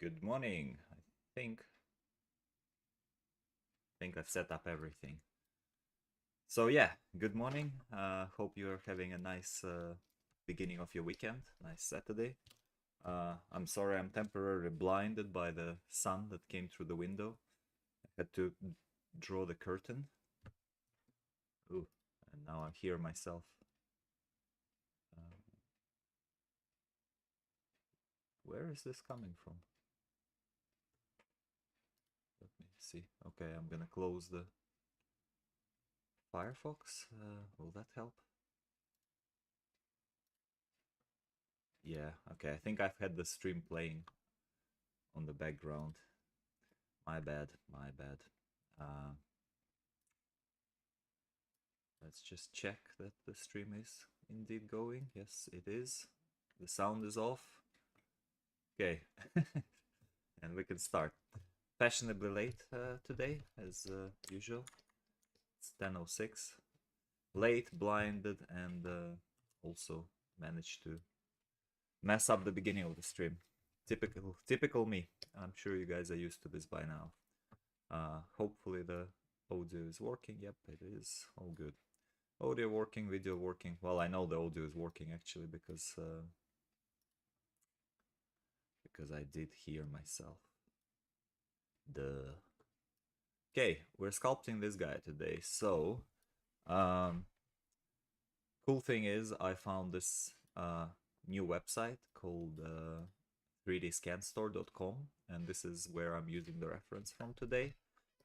Good morning. I think I've set up everything. So yeah, good morning. Hope you're having a nice beginning of your weekend. Nice Saturday. I'm sorry I'm temporarily blinded by the sun that came through the window. I had to draw the curtain. Ooh, and now I hear myself. Uh, where is this coming from? Let me see. Okay, I'm gonna close the Firefox. Will that help? Yeah, okay. I think I've had the stream playing on the background. My bad, my bad. Uh, let's just check that the stream is indeed going. Yes, it is. The sound is off. Okay, and we can start. Fashionably late today, as usual. It's 10:06. Late, blinded, and also managed to mess up the beginning of the stream. Typical me. I'm sure you guys are used to this by now. Hopefully the audio is working. Yep, it is. All good. Audio working, video working. Well, I know the audio is working actually because I did hear myself. Duh. Okay, we're sculpting this guy today. So, cool thing is I found this new website called 3dscanstore.com, and this is where I'm using the reference from today.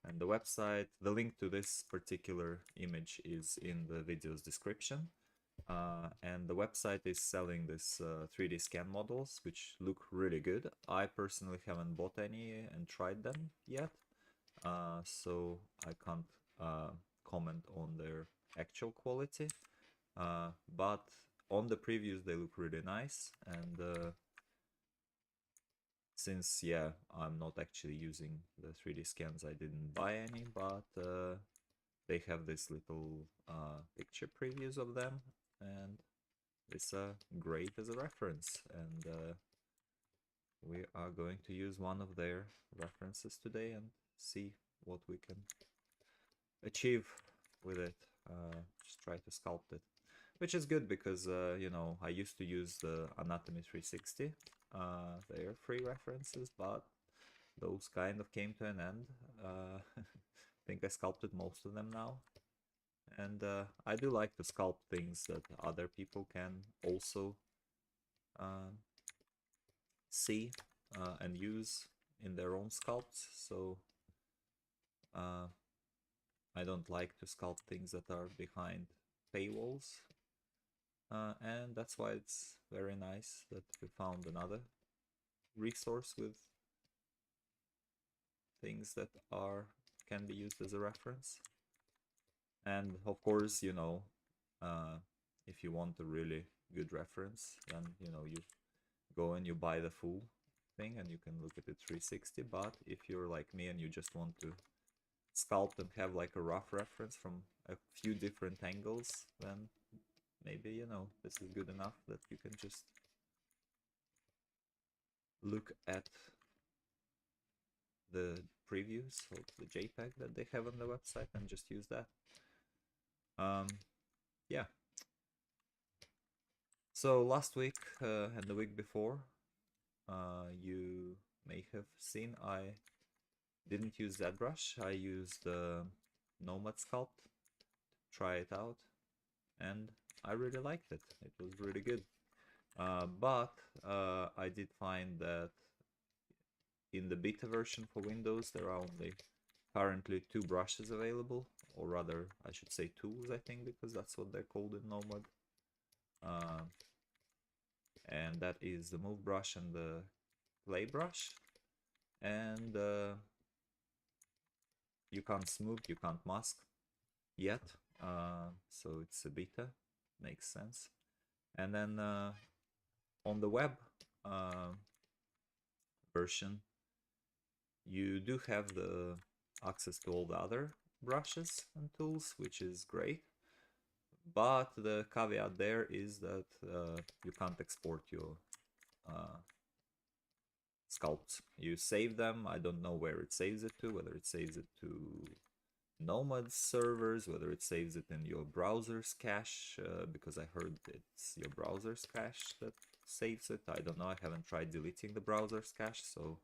And the website, the link to this particular image is in the video's description. And the website is selling this 3D scan models, which look really good. I personally haven't bought any and tried them yet, so I can't comment on their actual quality. But on the previews, they look really nice. And since, yeah, I'm not actually using the 3D scans, I didn't buy any, but they have this little picture previews of them, and it's great as a reference. And we are going to use one of their references today and see what we can achieve with it. Just try to sculpt it, which is good because you know, I used to use the Anatomy 360, their free references, but those kind of came to an end. I think I sculpted most of them now. And I do like to sculpt things that other people can also uh, see and use in their own sculpts. So I don't like to sculpt things that are behind paywalls. And that's why it's very nice that we found another resource with things that can be used as a reference. And of course, you know, if you want a really good reference, then you know, you go and you buy the full thing and you can look at it 360. But if you're like me and you just want to sculpt and have like a rough reference from a few different angles, then maybe, you know, this is good enough that you can just look at the previews of the JPEG that they have on the website and just use that. Yeah. So last week and the week before, you may have seen I didn't use Zbrush. I used Nomad Sculpt to try it out, and I really liked it. It was really good. But I did find that in the beta version for Windows, there are only currently 2 brushes available, or rather, I should say tools, I think, because that's what they're called in Nomad. And that is the Move brush and the Play brush. And you can't smooth, you can't mask yet, so it's a beta, makes sense. And then on the web version, you do have the access to all the other brushes and tools, which is great. But the caveat there is that you can't export your sculpts. You save them. I don't know where it saves it to, whether it saves it to Nomad servers, whether it saves it in your browser's cache, because I heard it's your browser's cache that saves it. I don't know. I haven't tried deleting the browser's cache, so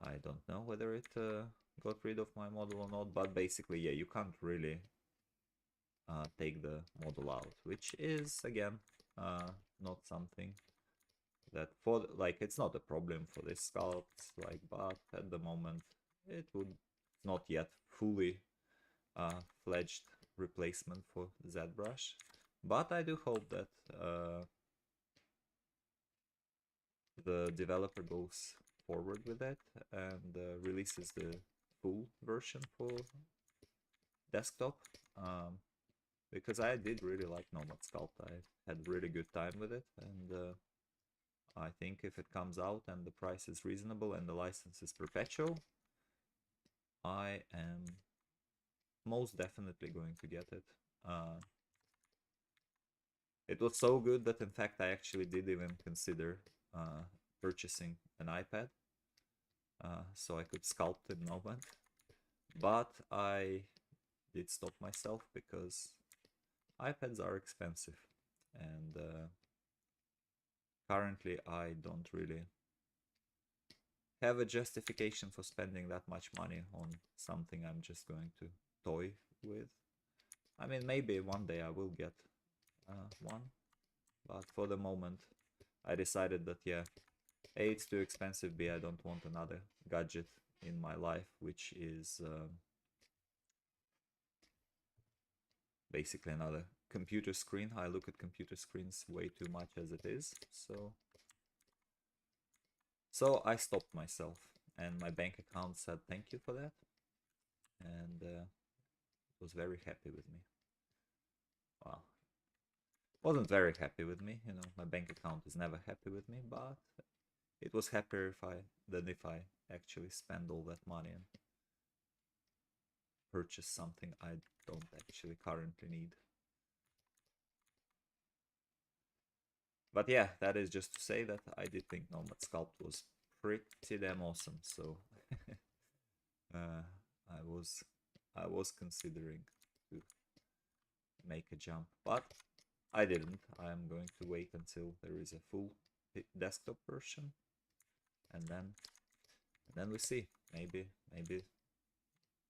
I don't know whether it got rid of my model or not. But basically, yeah, you can't really take the model out, which is, again, not something that for, like, it's not a problem for this sculpt, like, but at the moment it would not yet fully fledged replacement for Zbrush, but I do hope that the developer goes forward with it and releases the full version for desktop, because I did really like Nomad Sculpt. I had really good time with it, and I think if it comes out and the price is reasonable and the license is perpetual, I am most definitely going to get it. It was so good that in fact I actually did even consider purchasing an iPad so I could sculpt in Nomad, but I did stop myself because iPads are expensive, and currently I don't really have a justification for spending that much money on something I'm just going to toy with. I mean, maybe one day I will get one, but for the moment I decided that, yeah, A, it's too expensive, B, I don't want another gadget in my life, which is basically another computer screen. I look at computer screens way too much as it is, so I stopped myself, and my bank account said thank you for that, and was very happy with me. Well, wasn't very happy with me, you know, my bank account is never happy with me, but it was happier than if I actually spend all that money and purchase something I don't actually currently need. But yeah, that is just to say that I did think Nomad Sculpt was pretty damn awesome, so I was considering to make a jump, but I didn't. I'm going to wait until there is a full desktop version, and then we see. Maybe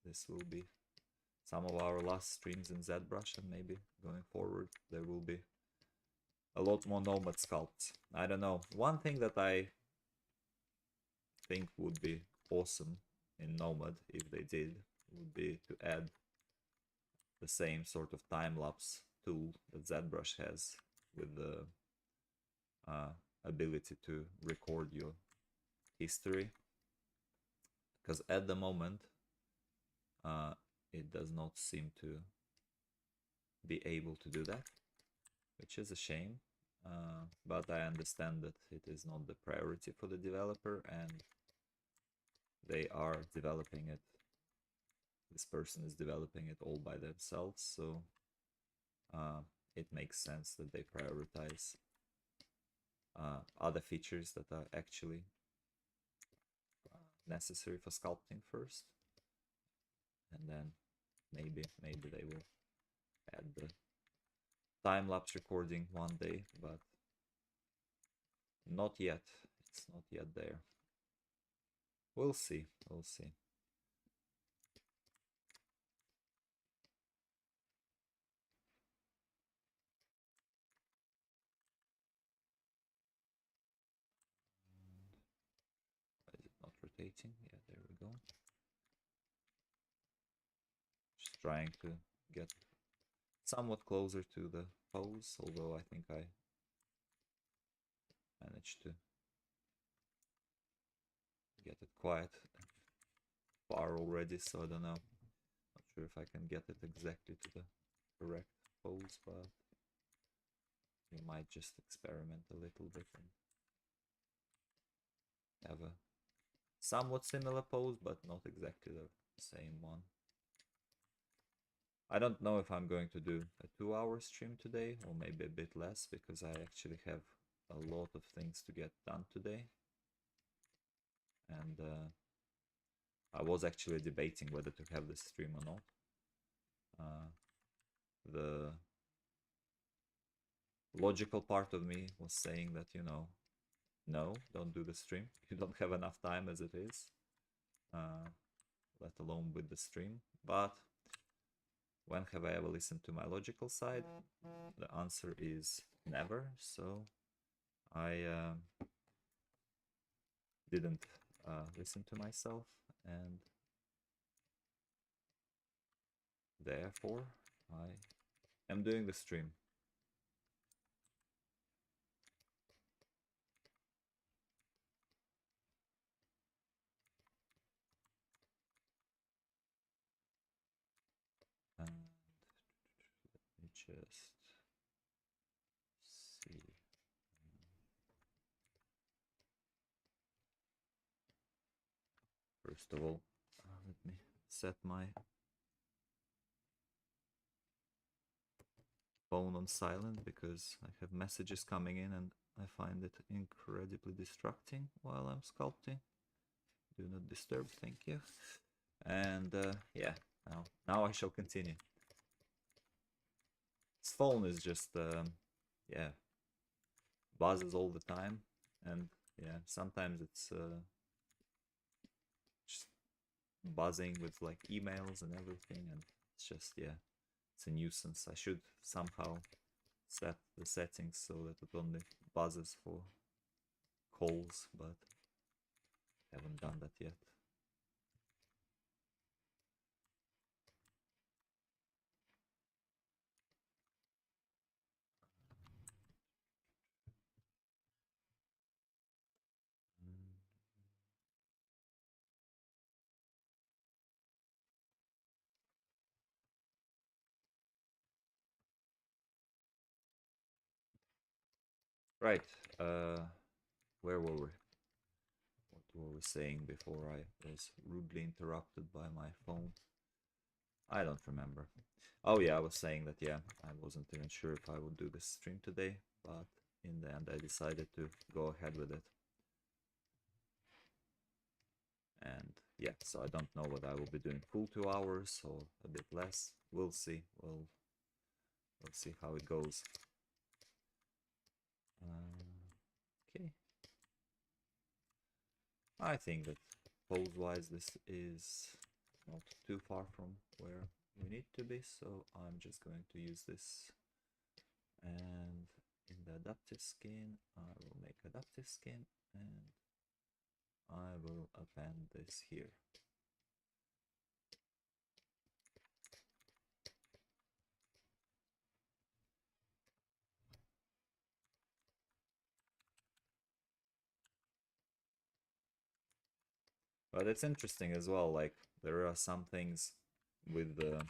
this will be some of our last streams in Zbrush, and maybe going forward there will be a lot more Nomad sculpts. I don't know. One thing that I think would be awesome in Nomad, if they did, would be to add the same sort of time-lapse tool that Zbrush has, with the ability to record your history. Because at the moment, it does not seem to be able to do that, which is a shame. But I understand that it is not the priority for the developer, and they are developing it. This person is developing it all by themselves, so it makes sense that they prioritize other features that are actually necessary for sculpting first, and then maybe they will add the time-lapse recording one day, but not yet. It's not yet there. We'll see. We'll see. Is it not rotating? Yeah, there we go. Just trying to get somewhat closer to the pose, although I think I managed to get it quite far already, so I don't know. Not sure if I can get it exactly to the correct pose, but we might just experiment a little bit and have a somewhat similar pose, but not exactly the same one. I don't know if I'm going to do a 2-hour stream today, or maybe a bit less, because I actually have a lot of things to get done today. and I was actually debating whether to have this stream or not. The logical part of me was saying that, you know, no, don't do the stream. You don't have enough time as it is, let alone with the stream. But when have I ever listened to my logical side? The answer is never. So I didn't listen to myself, and therefore I am doing the stream. And let me just see. First of all, let me set my phone on silent because I have messages coming in and I find it incredibly distracting while I'm sculpting. Do not disturb, thank you. And yeah, now I shall continue. This phone is just yeah, buzzes all the time, and yeah, sometimes it's just buzzing with like emails and everything, and it's just, yeah, it's a nuisance. I should somehow set the settings so that it only buzzes for calls, but haven't done that yet. Right, where were we? What were we saying before I was rudely interrupted by my phone? I don't remember. Oh yeah, I was saying that, yeah, I wasn't even sure if I would do this stream today, but in the end I decided to go ahead with it. And yeah, so I don't know whether I will be doing full 2 hours or a bit less. We'll see. We'll see how it goes. Okay. I think that pose-wise this is not too far from where we need to be, so I'm just going to use this, and in the adaptive skin I will make adaptive skin, and I will append this here. But it's interesting as well, like there are some things with the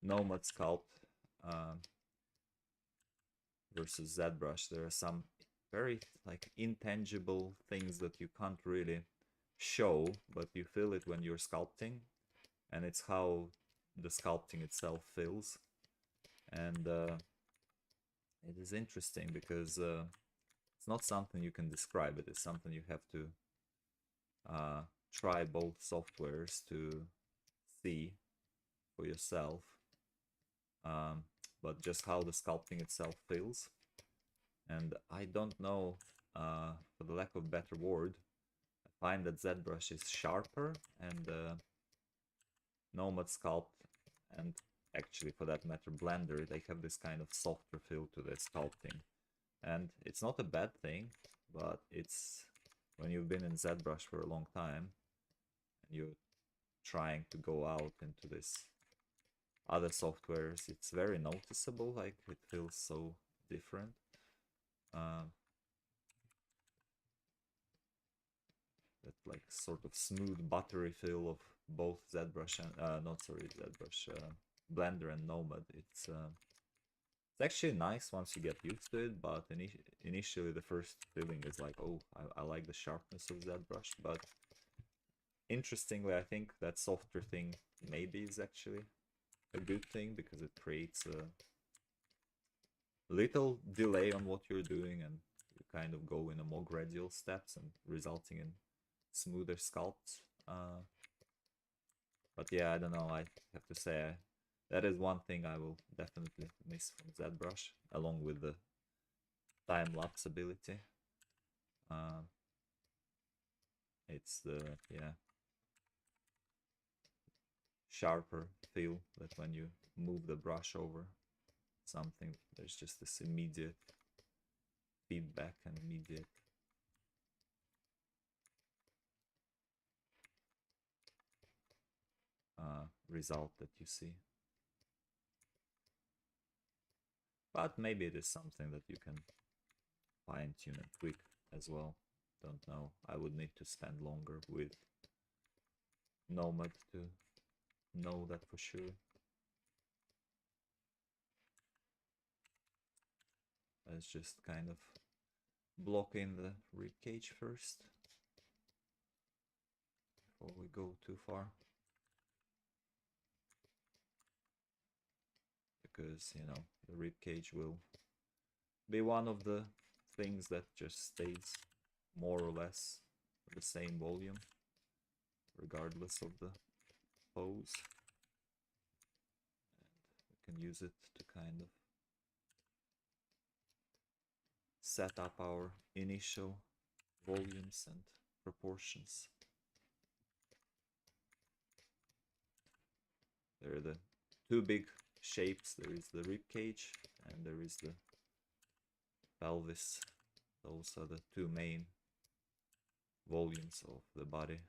Nomad Sculpt versus Zbrush. There are some very like intangible things that you can't really show, but you feel it when you're sculpting, and it's how the sculpting itself feels. And it is interesting because it's not something you can describe. It is something you have to try both softwares to see for yourself. But just how the sculpting itself feels. And I don't know, for the lack of better word, I find that Zbrush is sharper, and Nomad Sculpt, and actually for that matter Blender, they have this kind of softer feel to their sculpting. And it's not a bad thing, but it's when you've been in Zbrush for a long time and you're trying to go out into this other softwares, it's very noticeable, like it feels so different. That like sort of smooth buttery feel of both Zbrush and not sorry Zbrush, Blender and Nomad. It's actually nice once you get used to it, but initially the first feeling is like, oh, I like the sharpness of Zbrush. But interestingly, I think that softer thing maybe is actually a good thing, because it creates a little delay on what you're doing, and you kind of go in a more gradual steps and resulting in smoother sculpts. But yeah, I don't know, I have to say that is one thing I will definitely miss from Zbrush, along with the time-lapse ability. It's the, yeah, sharper feel that when you move the brush over something, there's just this immediate feedback and immediate result that you see. But maybe it is something that you can fine-tune and tweak as well. Don't know. I would need to spend longer with Nomad to know that for sure. Let's just kind of block in the ribcage first before we go too far. Because, you know, the ribcage will be one of the things that just stays more or less the same volume regardless of the pose. And we can use it to kind of set up our initial volumes and proportions. There are the two big shapes. There is the rib cage and there is the pelvis. Those are the two main volumes of the body.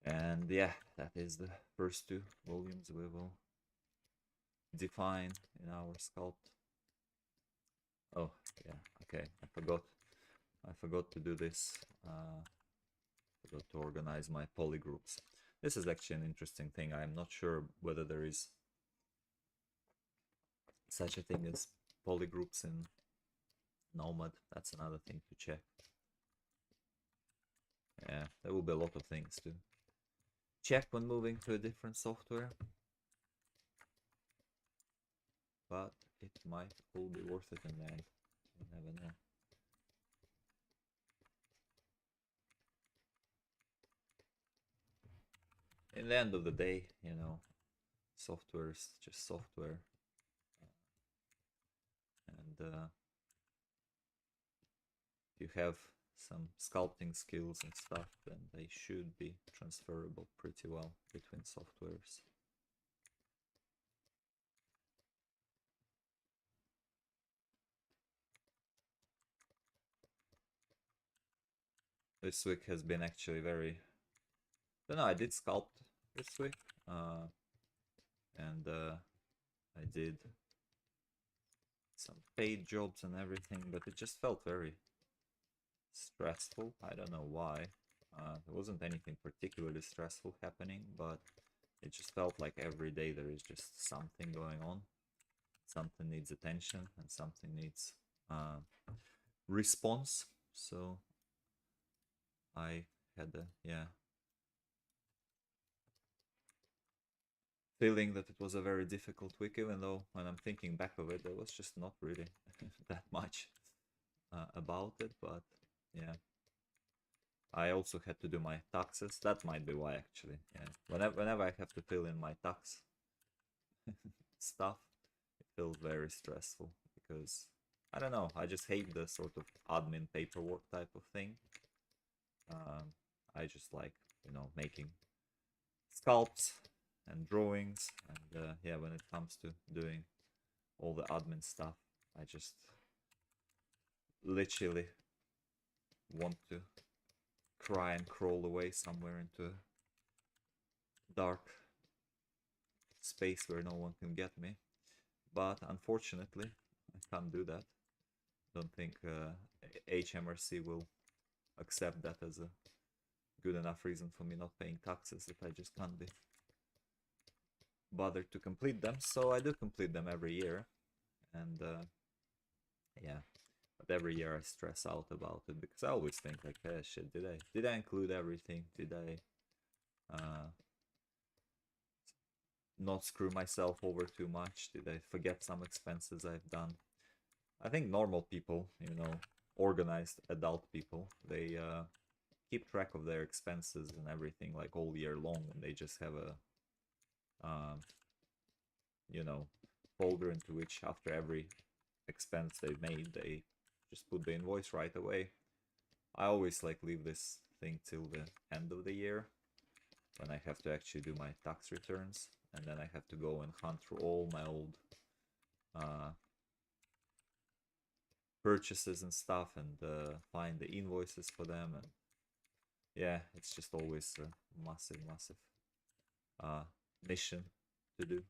And yeah, that is the first two volumes we will define in our sculpt. Oh yeah, okay, I forgot to do this. Forgot to organize my polygroups. This is actually an interesting thing. I'm not sure whether there is such a thing as polygroups in Nomad. That's another thing to check. Yeah, there will be a lot of things to check when moving to a different software. But it might all be worth it in the end. You never know. In the end of the day, you know, software is just software. And if you have some sculpting skills and stuff, then they should be transferable pretty well between softwares. This week has been actually very... I don't know, I did sculpt this week. And I did some paid jobs and everything, but it just felt very stressful. I don't know why. There wasn't anything particularly stressful happening, but it just felt like every day there is just something going on. Something needs attention and something needs response. So I had a, yeah, feeling that it was a very difficult week, even though when I'm thinking back of it, there was just not really that much about it. But yeah, I also had to do my taxes. That might be why, actually. Yeah, whenever I have to fill in my tax stuff, it feels very stressful because I don't know. I just hate the sort of admin paperwork type of thing. I just like, you know, making sculpts and drawings, and yeah, when it comes to doing all the admin stuff, I just literally want to cry and crawl away somewhere into a dark space where no one can get me. But unfortunately, I can't do that. Don't think HMRC will accept that as a good enough reason for me not paying taxes, that I just can't be bothered to complete them. So I do complete them every year, and yeah, but every year I stress out about it because I always think like, hey, shit, did I include everything? Did I not screw myself over too much? Did I forget some expenses I've done? I think normal people, you know, organized adult people, they keep track of their expenses and everything like all year long, and they just have a you know, folder into which after every expense they've made, they just put the invoice right away. I always like leave this thing till the end of the year when I have to actually do my tax returns, and then I have to go and hunt through all my old purchases and stuff and find the invoices for them. And yeah, it's just always a massive mission to do.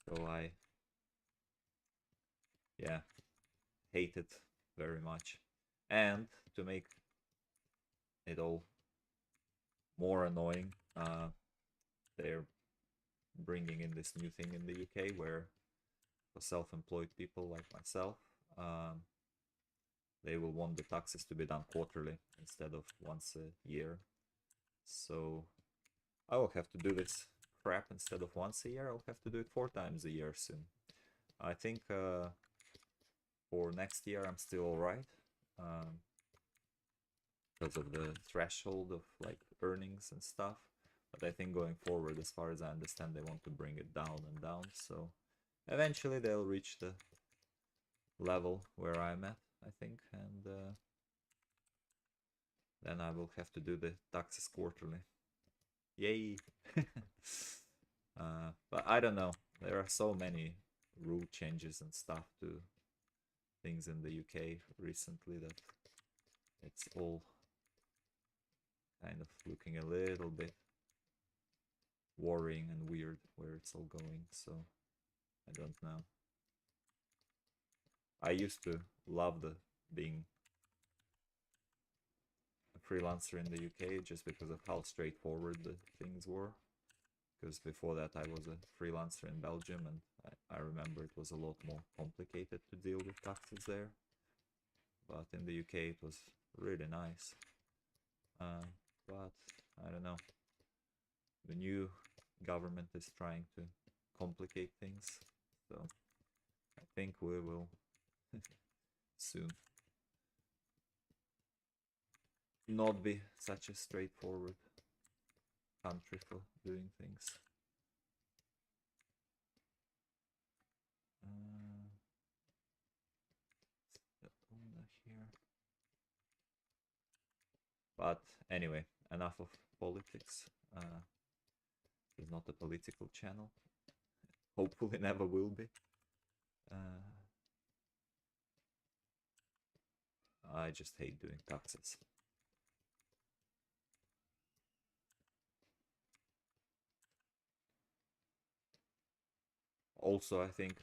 So I, yeah, hate it very much. And to make it all more annoying, they're bringing in this new thing in the UK where for self-employed people like myself, they will want the taxes to be done quarterly instead of once a year. So I will have to do this crap instead of once a year. I'll have to do it 4 times a year soon. I think for next year I'm still alright because of the threshold of like earnings and stuff. But I think going forward, as far as I understand, they want to bring it down and down. So eventually they'll reach the level where I'm at, I think, and then I will have to do the taxes quarterly. Yay! But I don't know. There are so many rule changes and stuff to things in the UK recently that it's all kind of looking a little bit worrying and weird where it's all going. So I don't know. I used to love the being a freelancer in the UK just because of how straightforward the things were. Because before that I was a freelancer in Belgium, and I remember it was a lot more complicated to deal with taxes there. But in the UK it was really nice. But I don't know. The new government is trying to complicate things, so I think we will soon not be such a straightforward country for doing things. Here. But anyway, enough of politics. It's not a political channel. Hopefully never will be. I just hate doing taxes. Also, I think,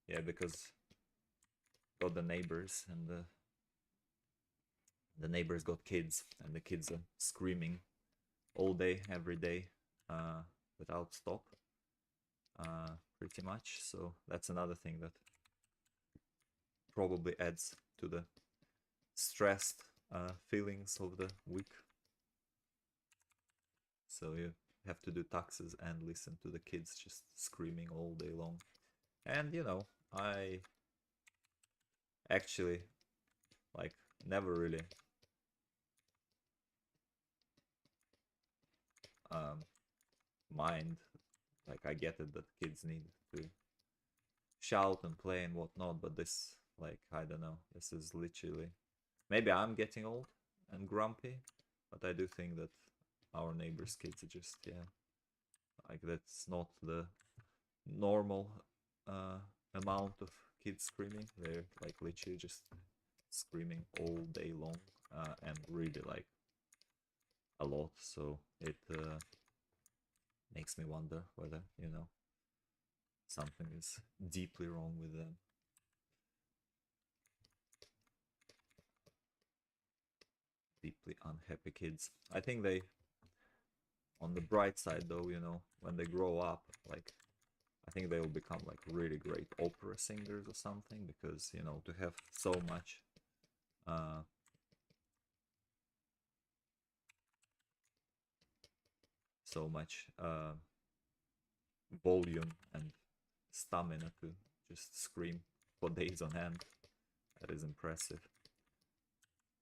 yeah, because got the neighbors, and the neighbors got kids, and the kids are screaming all day, every day, without stop, pretty much. So that's another thing that probably adds to the stressed feelings of the week. So you have to do taxes and listen to the kids just screaming all day long. And you know, I actually like never really mind. Like I get it that kids need to shout and play and whatnot, but this, like, I don't know, this is literally, maybe I'm getting old and grumpy, but I do think that our neighbors' kids are just, yeah, like that's not the normal amount of kids screaming. They're like literally just screaming all day long, and really like a lot. So it makes me wonder whether, you know, something is deeply wrong with them. Deeply unhappy kids. I think they, on the bright side though, you know, when they grow up, like, I think they will become like really great opera singers or something, because, you know, to have so much uh, volume and stamina to just scream for days on end. That is impressive. I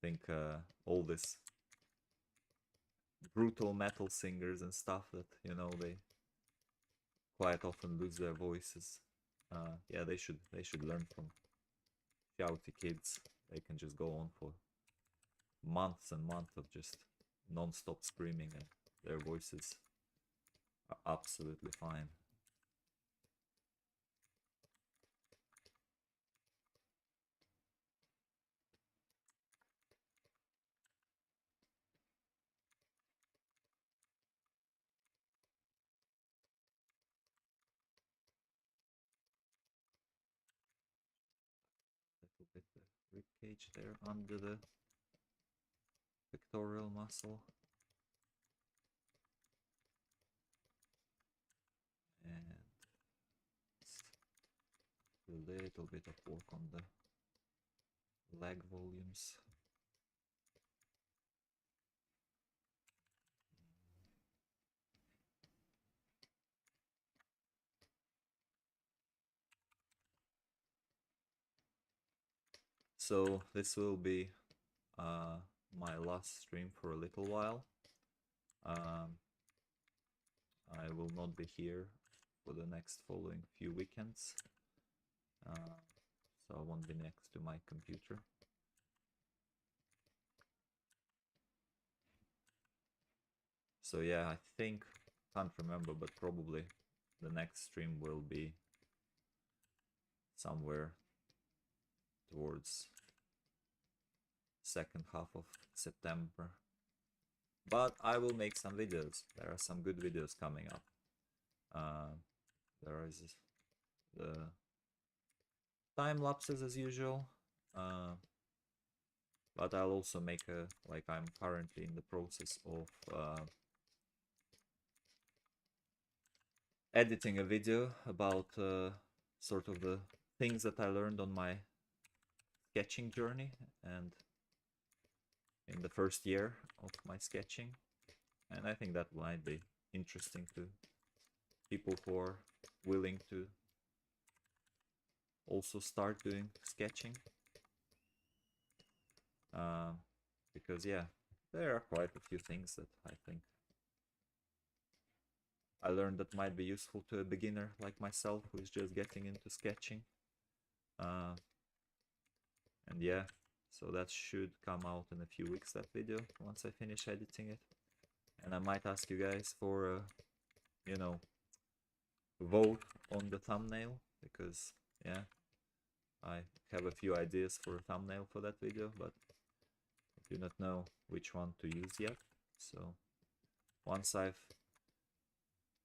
think all this brutal metal singers and stuff that, you know, they quite often lose their voices. Yeah, they should learn from shouty kids. They can just go on for months and months of just non-stop screaming, and their voices are absolutely fine. Little bit the rib cage there under the pectoral muscle, and a little bit of work on the leg volumes. So this will be my last stream for a little while. I will not be here for the next following few weekends, so I won't be next to my computer. So yeah, I think, can't remember, but probably the next stream will be somewhere towards second half of September. But I will make some videos. There are some good videos coming up. There is the time lapses as usual, but I'll also make a, like, I'm currently in the process of editing a video about sort of the things that I learned on my sketching journey and in the first year of my sketching, and I think that might be interesting to people who are willing to also start doing sketching, because yeah, there are quite a few things that I think I learned that might be useful to a beginner like myself who is just getting into sketching. And yeah, so that should come out in a few weeks, that video, once I finish editing it. And I might ask you guys for a, you know, vote on the thumbnail, because yeah, I have a few ideas for a thumbnail for that video, but I do not know which one to use yet. So once I've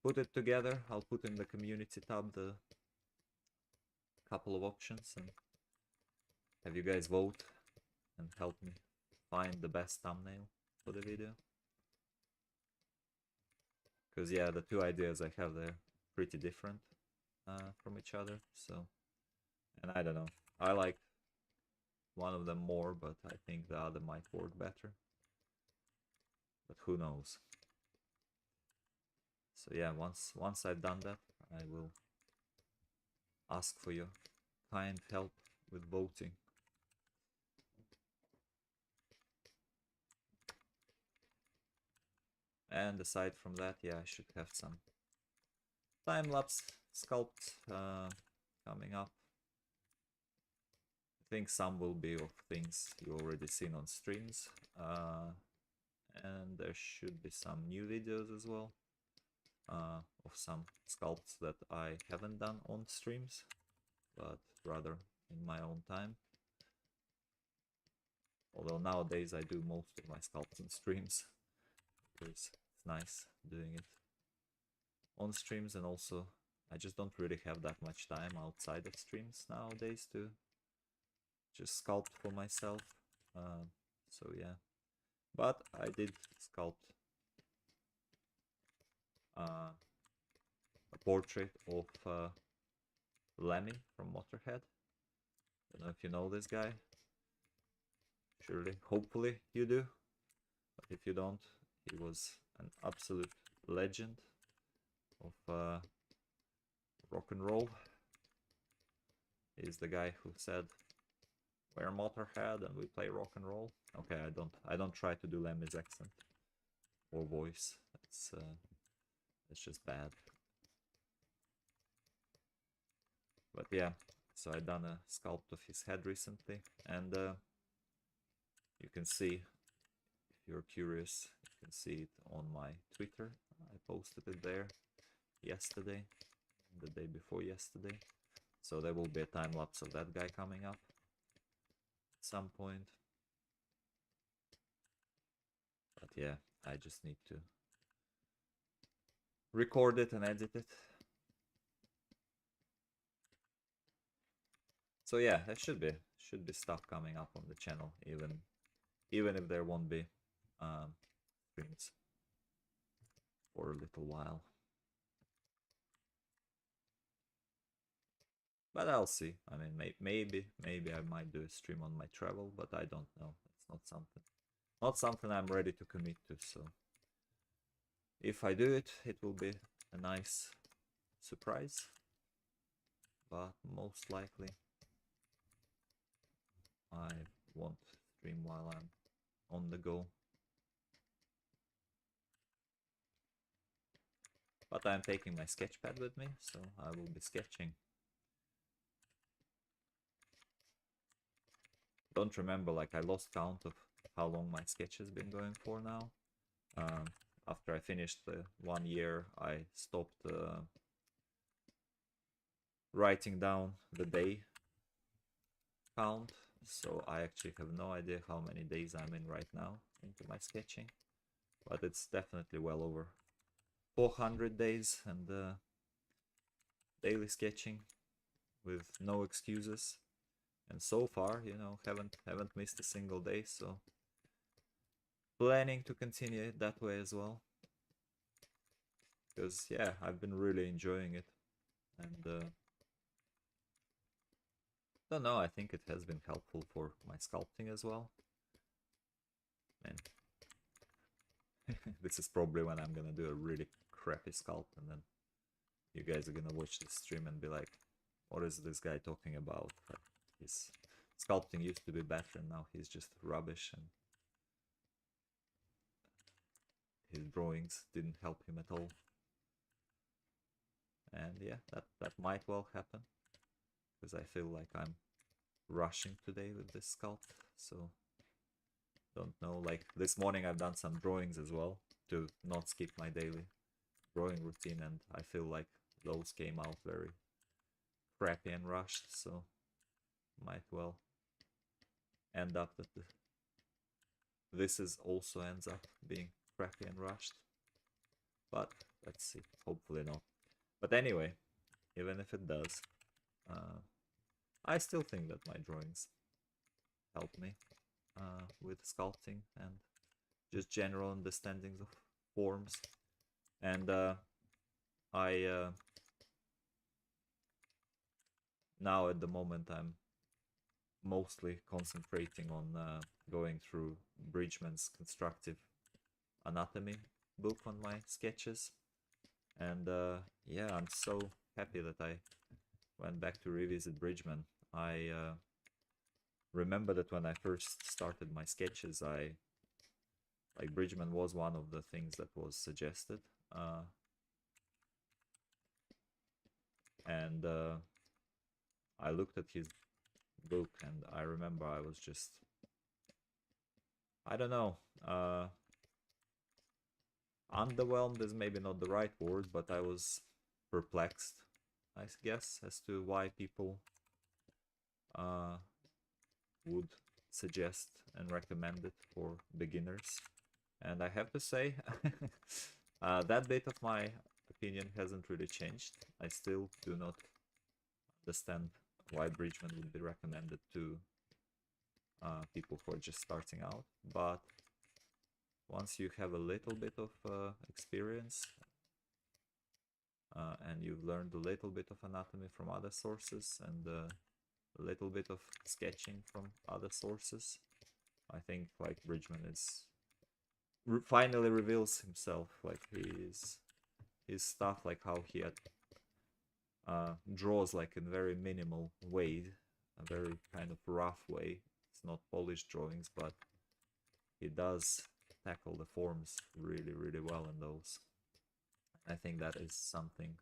put it together, I'll put in the community tab the couple of options and have you guys vote and help me find the best thumbnail for the video. Because yeah, the two ideas I have there pretty different from each other. So, and I don't know, I like one of them more, but I think the other might work better. But who knows? So yeah, once I've done that, I will ask for your kind help with voting. And aside from that, yeah, I should have some time-lapse sculpt coming up. I think some will be of things you already seen on streams, and there should be some new videos as well of some sculpts that I haven't done on streams, but rather in my own time. Although nowadays I do most of my sculpts on streams, because it's nice doing it on streams, and also I just don't really have that much time outside of streams nowadays to just sculpt for myself. So yeah, but I did sculpt a portrait of Lamia from Motorhead. Don't know if you know this guy. Surely, hopefully you do. But if you don't, he was an absolute legend of rock and roll. He's the guy who said, "We're Motorhead and we play rock and roll." Okay, I don't try to do Lemmy's accent or voice. It's just bad. But yeah, so I done a sculpt of his head recently, and you can see, if you're curious, you can see it on my Twitter. I posted it there yesterday, the day before yesterday. So there will be a time lapse of that guy coming up at some point. But yeah, I just need to record it and edit it. So yeah, there should be stuff coming up on the channel, even if there won't be streams for a little while. But I'll see. I mean, maybe I might do a stream on my travel, but I don't know. It's not something I'm ready to commit to. So if I do it, it will be a nice surprise. But most likely, I won't stream while I'm on the go. But I'm taking my sketch pad with me, so I will be sketching. Don't remember, like, I lost count of how long my sketch has been going for now. After I finished the 1 year, I stopped writing down the day count, so I actually have no idea how many days I'm in right now into my sketching, but it's definitely well over 400 days and daily sketching with no excuses. And so far, you know, haven't missed a single day, so planning to continue it that way as well. Because yeah, I've been really enjoying it, and don't know, I think it has been helpful for my sculpting as well. And this is probably when I'm gonna do a really crappy sculpt, and then you guys are gonna watch the stream and be like, what is this guy talking about? Like, his sculpting used to be better and now he's just rubbish, and his drawings didn't help him at all. And yeah, that might well happen, because I feel like I'm rushing today with this sculpt, so don't know. Like this morning I've done some drawings as well to not skip my daily drawing routine, and I feel like those came out very crappy and rushed, so might well end up that this is also ends up being crappy and rushed. But let's see, hopefully not. But anyway, even if it does, I still think that my drawings help me with sculpting and just general understandings of forms. And now at the moment I'm mostly concentrating on going through Bridgman's constructive anatomy book on my sketches. And yeah, I'm so happy that I went back to revisit Bridgman. I remember that when I first started my sketches, like Bridgman was one of the things that was suggested, and I looked at his book and I remember I was just, I don't know, underwhelmed is maybe not the right word, but I was perplexed, I guess, as to why people would suggest and recommend it for beginners. And I have to say, that bit of my opinion hasn't really changed. I still do not understand why Bridgman would be recommended to people who are just starting out. But once you have a little bit of experience, and you've learned a little bit of anatomy from other sources and a little bit of sketching from other sources, I think like Bridgman is finally reveals himself, like his stuff, like how he had, draws like in very minimal way, a very kind of rough way. It's not polished drawings, but he does tackle the forms really, really well in those. I think that is something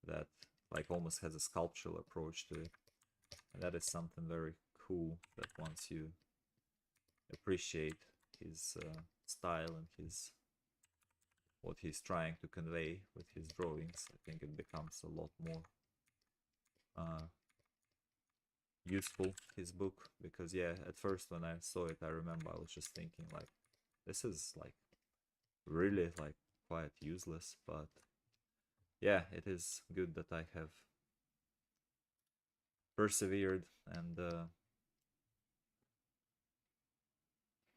that like almost has a sculptural approach to it. And that is something very cool, that once you appreciate his style and his what he's trying to convey with his drawings, I think it becomes a lot more useful, his book. Because yeah, at first when I saw it, I remember I was just thinking like, this is like really like quite useless, but yeah, it is good that I have persevered and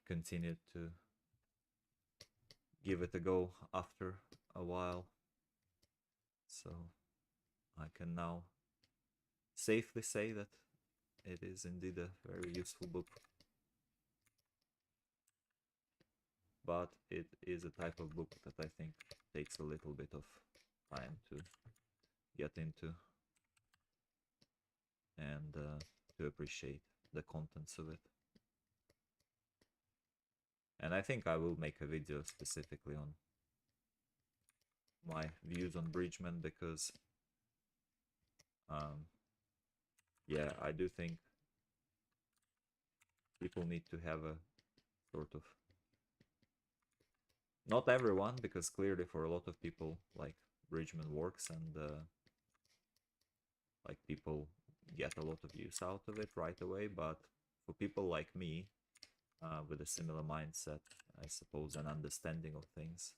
continued to give it a go after a while. So I can now safely say that it is indeed a very useful book. But it is a type of book that I think takes a little bit of time to get into and to appreciate the contents of it. And I think I will make a video specifically on my views on Bridgman, because yeah, I do think people need to have a sort of, not everyone, because clearly for a lot of people like Bridgman works and like people get a lot of use out of it right away, but for people like me with a similar mindset, I suppose, and understanding of things,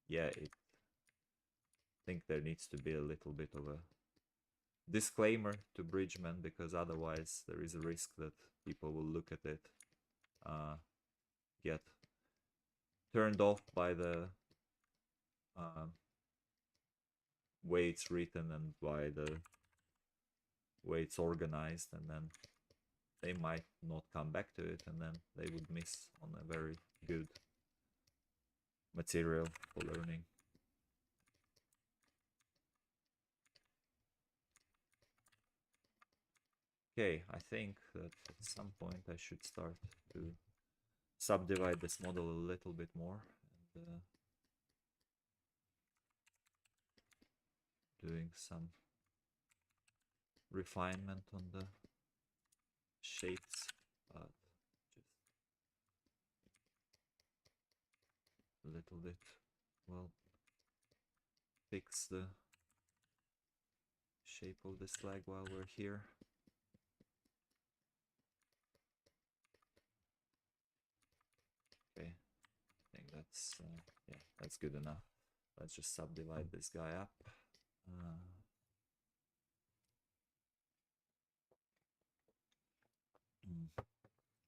yeah, I think there needs to be a little bit of a disclaimer to Bridgman, because otherwise there is a risk that people will look at it, get turned off by the way it's written and by the way it's organized, and then they might not come back to it, and then they would miss on a very good material for learning. Okay, I think that at some point I should start to subdivide this model a little bit more, and doing some refinement on the shapes, but just a little bit, well, fix the shape of this flag while we're here. Okay, I think that's yeah, that's good enough. Let's just subdivide this guy up.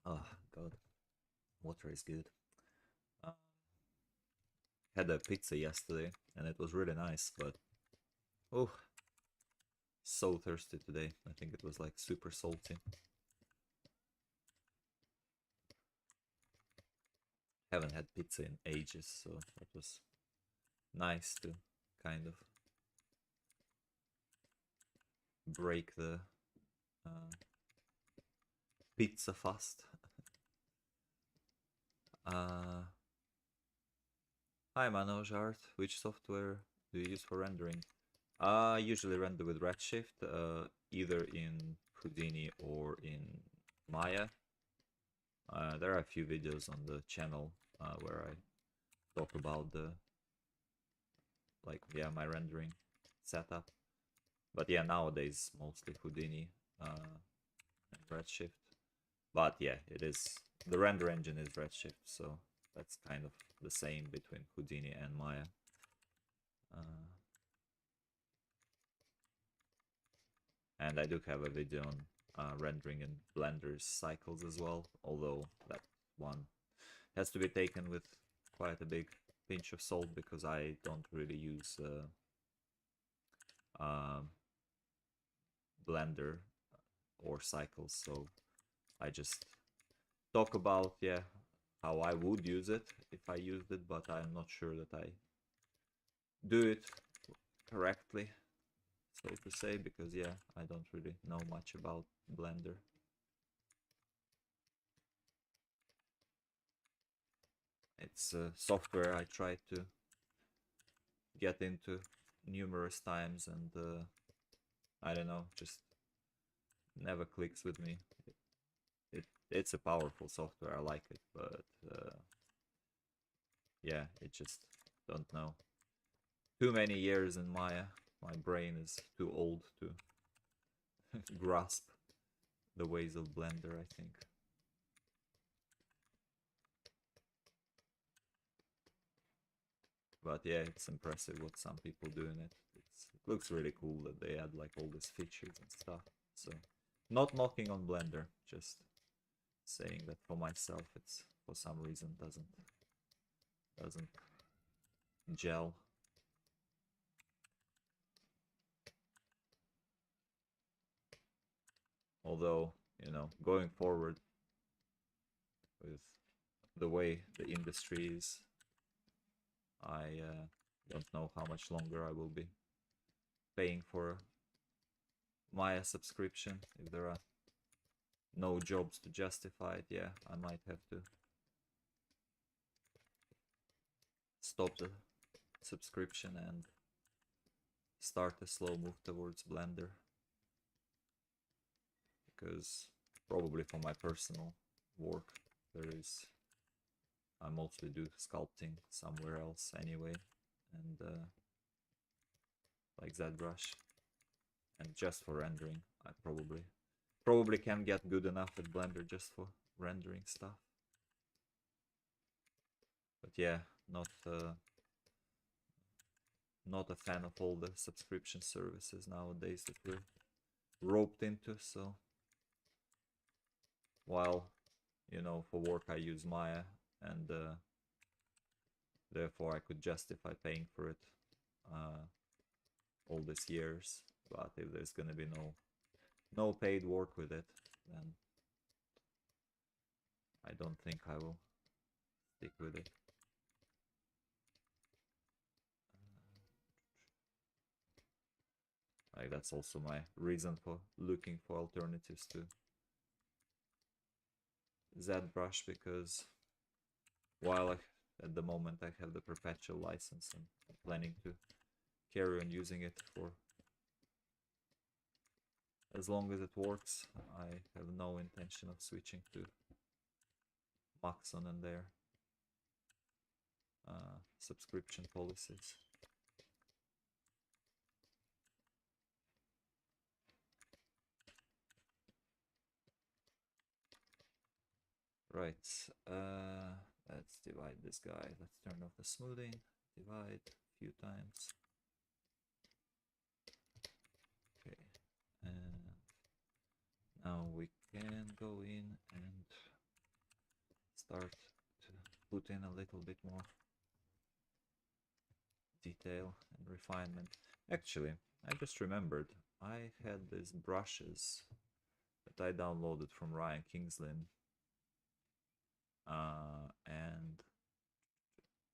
Oh god, water is good. Had a pizza yesterday and it was really nice, but oh, so thirsty today. I think it was like super salty. Haven't had pizza in ages, so it was nice to kind of break the pizza fast. Hi Manoj Art, which software do you use for rendering? I usually render with Redshift, either in Houdini or in Maya. There are a few videos on the channel where I talk about the, like, yeah, my rendering setup. But yeah, nowadays mostly Houdini and Redshift. But yeah, it is, the render engine is Redshift, so that's kind of the same between Houdini and Maya. And I do have a video on rendering in Blender's cycles as well, although that one has to be taken with quite a big pinch of salt because I don't really use Blender or Cycles, so I just talk about, yeah, how I would use it if I used it, but I'm not sure that I do it correctly, so to say, because yeah, I don't really know much about Blender. It's a software I tried to get into numerous times, and I don't know, just never clicks with me. It's a powerful software, I like it, but yeah, it just don't know. Too many years in Maya, my brain is too old to grasp the ways of Blender, I think. But yeah, it's impressive what some people do in it. It looks really cool that they add like all these features and stuff. So, not knocking on Blender, just saying that for myself, it's for some reason doesn't gel. Although, you know, going forward with the way the industry is, I don't know how much longer I will be paying for Maya subscription. If there are no jobs to justify it, yeah, I might have to stop the subscription and start a slow move towards Blender. Because probably for my personal work, I mostly do sculpting somewhere else anyway, and like Zbrush, and just for rendering, I probably can get good enough at Blender just for rendering stuff. But yeah, not a fan of all the subscription services nowadays that we're roped into. So while, you know, for work I use Maya, and therefore I could justify paying for it all these years, but if there's gonna be no paid work with it, then I don't think I will stick with it. Like, that's also my reason for looking for alternatives to Zbrush, because while at the moment I have the perpetual license and I'm planning to carry on using it for as long as it works, I have no intention of switching to Maxon and their subscription policies. Right, let's divide this guy. Let's turn off the smoothing, divide a few times. Okay, and now we can go in and start to put in a little bit more detail and refinement. Actually, I just remembered I had these brushes that I downloaded from Ryan Kingslin, and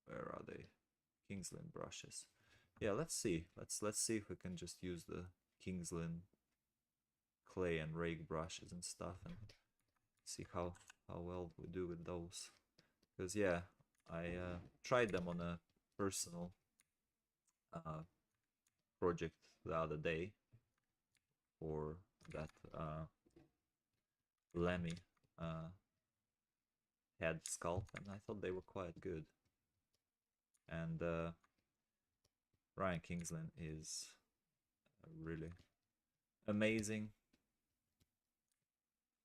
where are they? Kingslin brushes. Yeah, let's see. Let's see if we can just use the Kingslin clay and rake brushes and stuff, and see how well we do with those. Because yeah, I tried them on a personal project the other day for that Lamia head sculpt, and I thought they were quite good. And Ryan Kingslin is a really amazing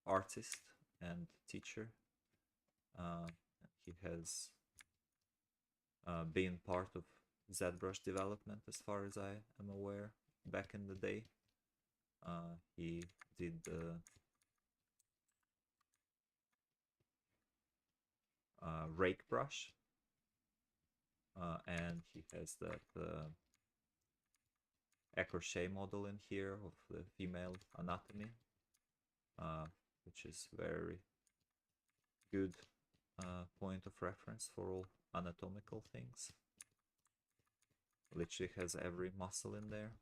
artist and teacher. He has been part of Zbrush development as far as I am aware back in the day. He did the rake brush, and he has that a crochet model in here of the female anatomy, uh, which is very good point of reference for all anatomical things. Literally has every muscle in there.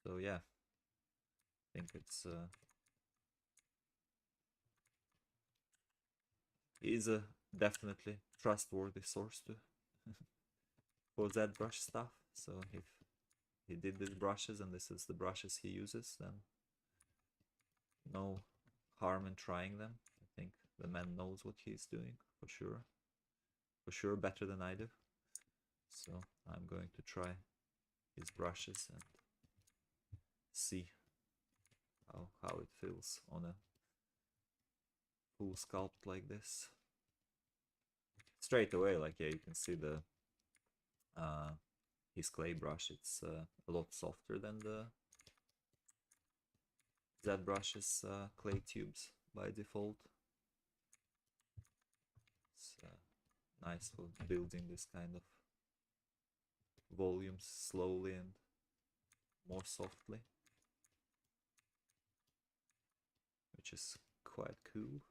So yeah, I think it's is a definitely trustworthy source to for Zbrush stuff. So if he did these brushes and this is the brushes he uses, then no harm in trying them. I think the man knows what he's doing for sure. For sure better than I do. So I'm going to try his brushes and see how it feels on a full sculpt like this. Straight away, like, yeah, you can see the his clay brush. It's a lot softer than the Zbrush's clay tubes by default. It's nice for building this kind of volumes slowly and more softly, which is quite cool.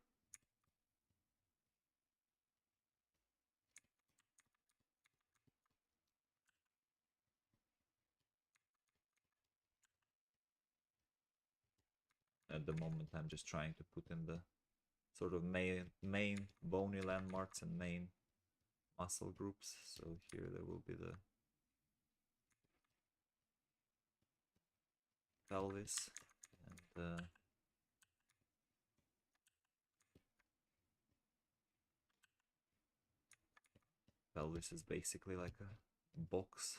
At the moment I'm just trying to put in the sort of main bony landmarks and main muscle groups. So here there will be the pelvis and pelvis is basically like a box.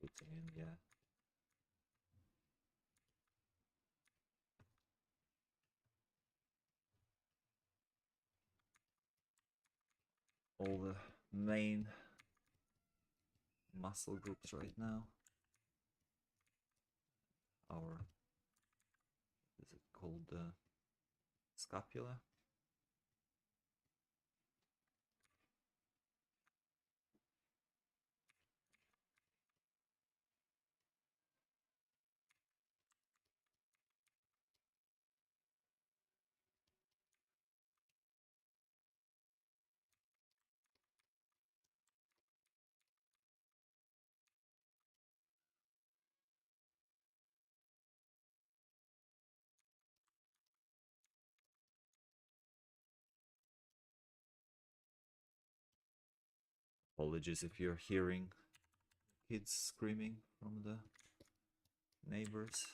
Putting in, yeah, all the main muscle groups right now. Our, is it called scapula? Apologies if you're hearing kids screaming from the neighbors.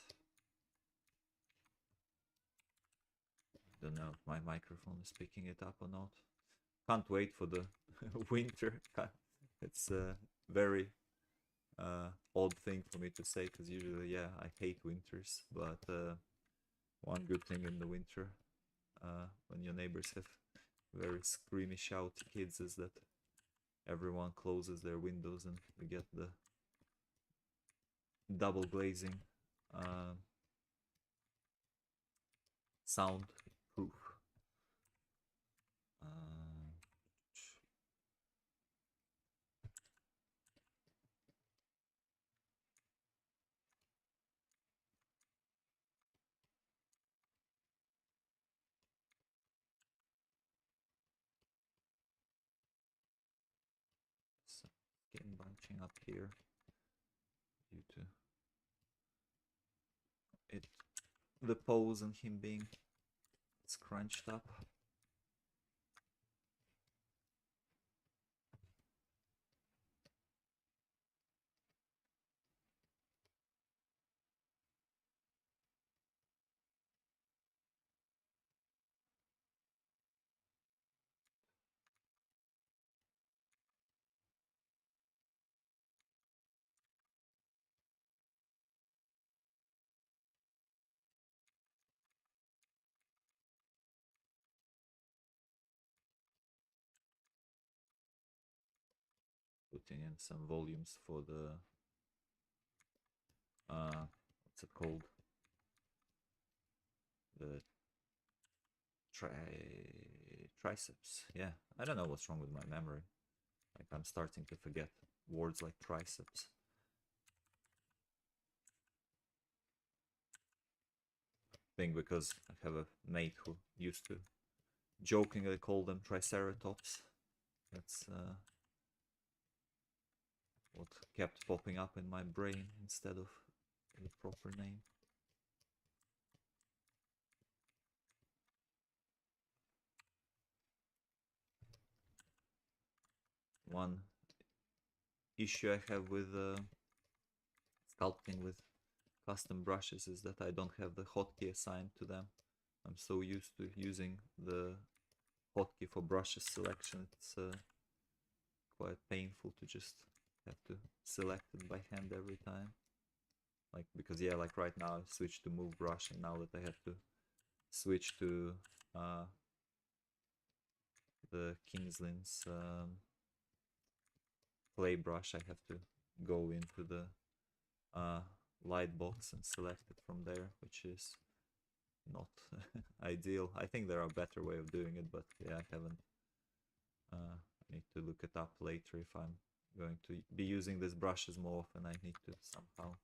Don't know if my microphone is picking it up or not. Can't wait for the winter. It's a very odd thing for me to say because usually, yeah, I hate winters. But one good thing in the winter, when your neighbors have very screamy, shouty kids, is that everyone closes their windows and we get the double glazing sound proof. So getting bunching up here due to it, the pose and him being scrunched up. putting in some volumes for the what's it called? The triceps. Yeah, I don't know what's wrong with my memory. Like, I'm starting to forget words like triceps. I think because I have a mate who used to jokingly call them triceratops. That's what kept popping up in my brain instead of the proper name. One issue I have with sculpting with custom brushes is that I don't have the hotkey assigned to them. I'm so used to using the hotkey for brushes selection, it's quite painful to just have to select it by hand every time. Like, because yeah, like right now I switched to move brush, and now that I have to switch to the Kingslin's clay brush, I have to go into the light box and select it from there, which is not ideal. I think there are better way of doing it, but yeah, I haven't. I need to look it up later if I'm going to be using these brushes more often. I need to somehow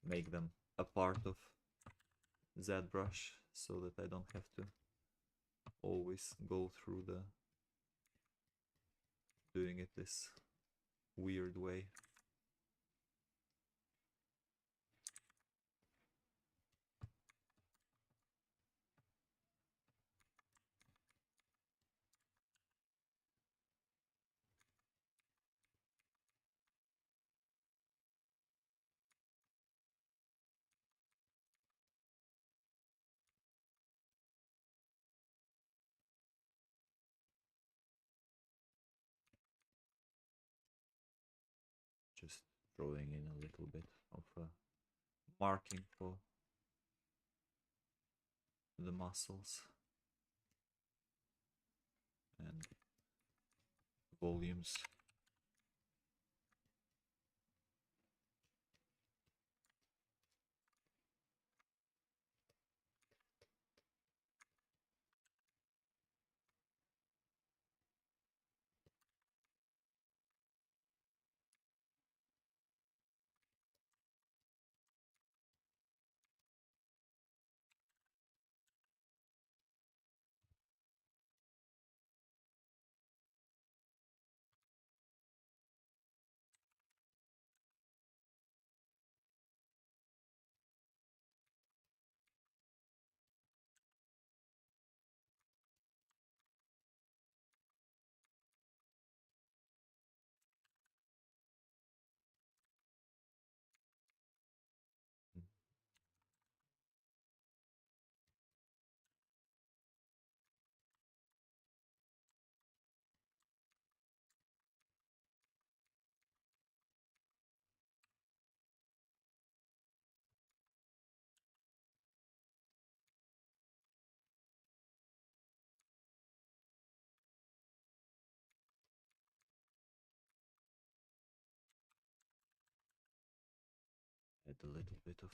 make them a part of Zbrush so that I don't have to always go through the doing it this weird way. Just drawing in a little bit of marking for the muscles and volumes. Add a little bit of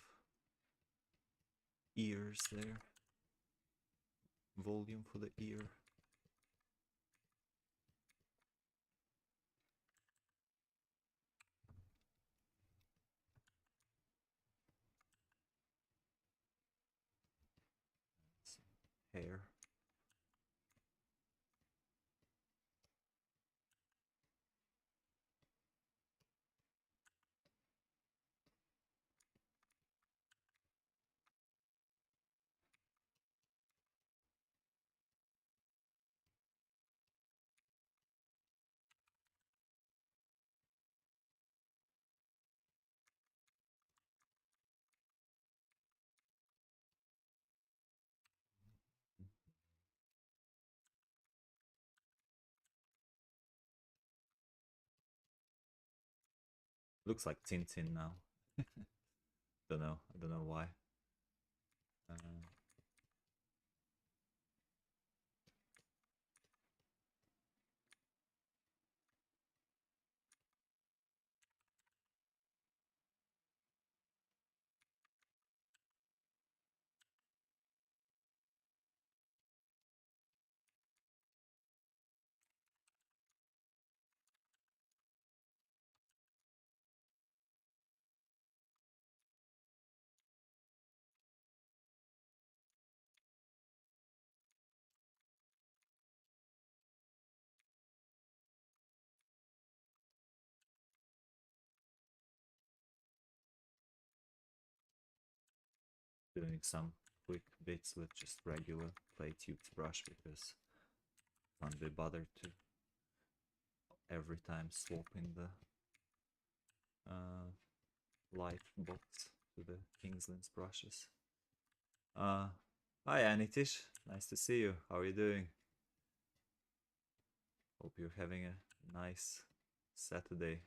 ears there. Volume for the ear. Some hair. Looks like Tintin now. Don't know. I don't know why. Uh, doing some quick bits with just regular clay tube brush because can't be bothered to every time swapping the light box to the Kingsland's brushes. Hi Anitish, nice to see you. How are you doing? Hope you're having a nice Saturday.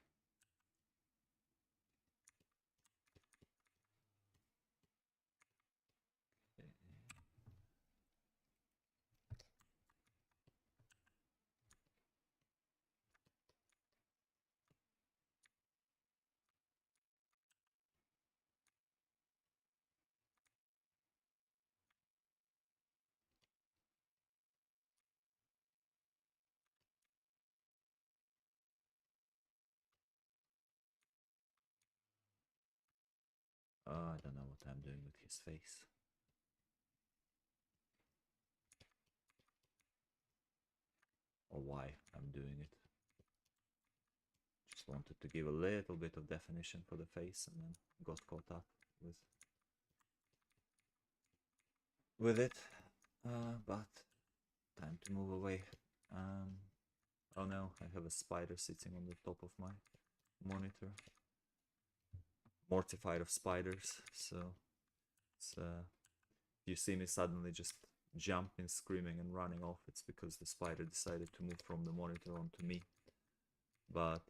I don't know what I'm doing with his face. Or why I'm doing it. Just wanted to give a little bit of definition for the face and then got caught up with it. But time to move away. Oh no, I have a spider sitting on the top of my monitor. Mortified of spiders, so it's, if you see me suddenly just jumping, screaming and running off, it's because the spider decided to move from the monitor onto me. But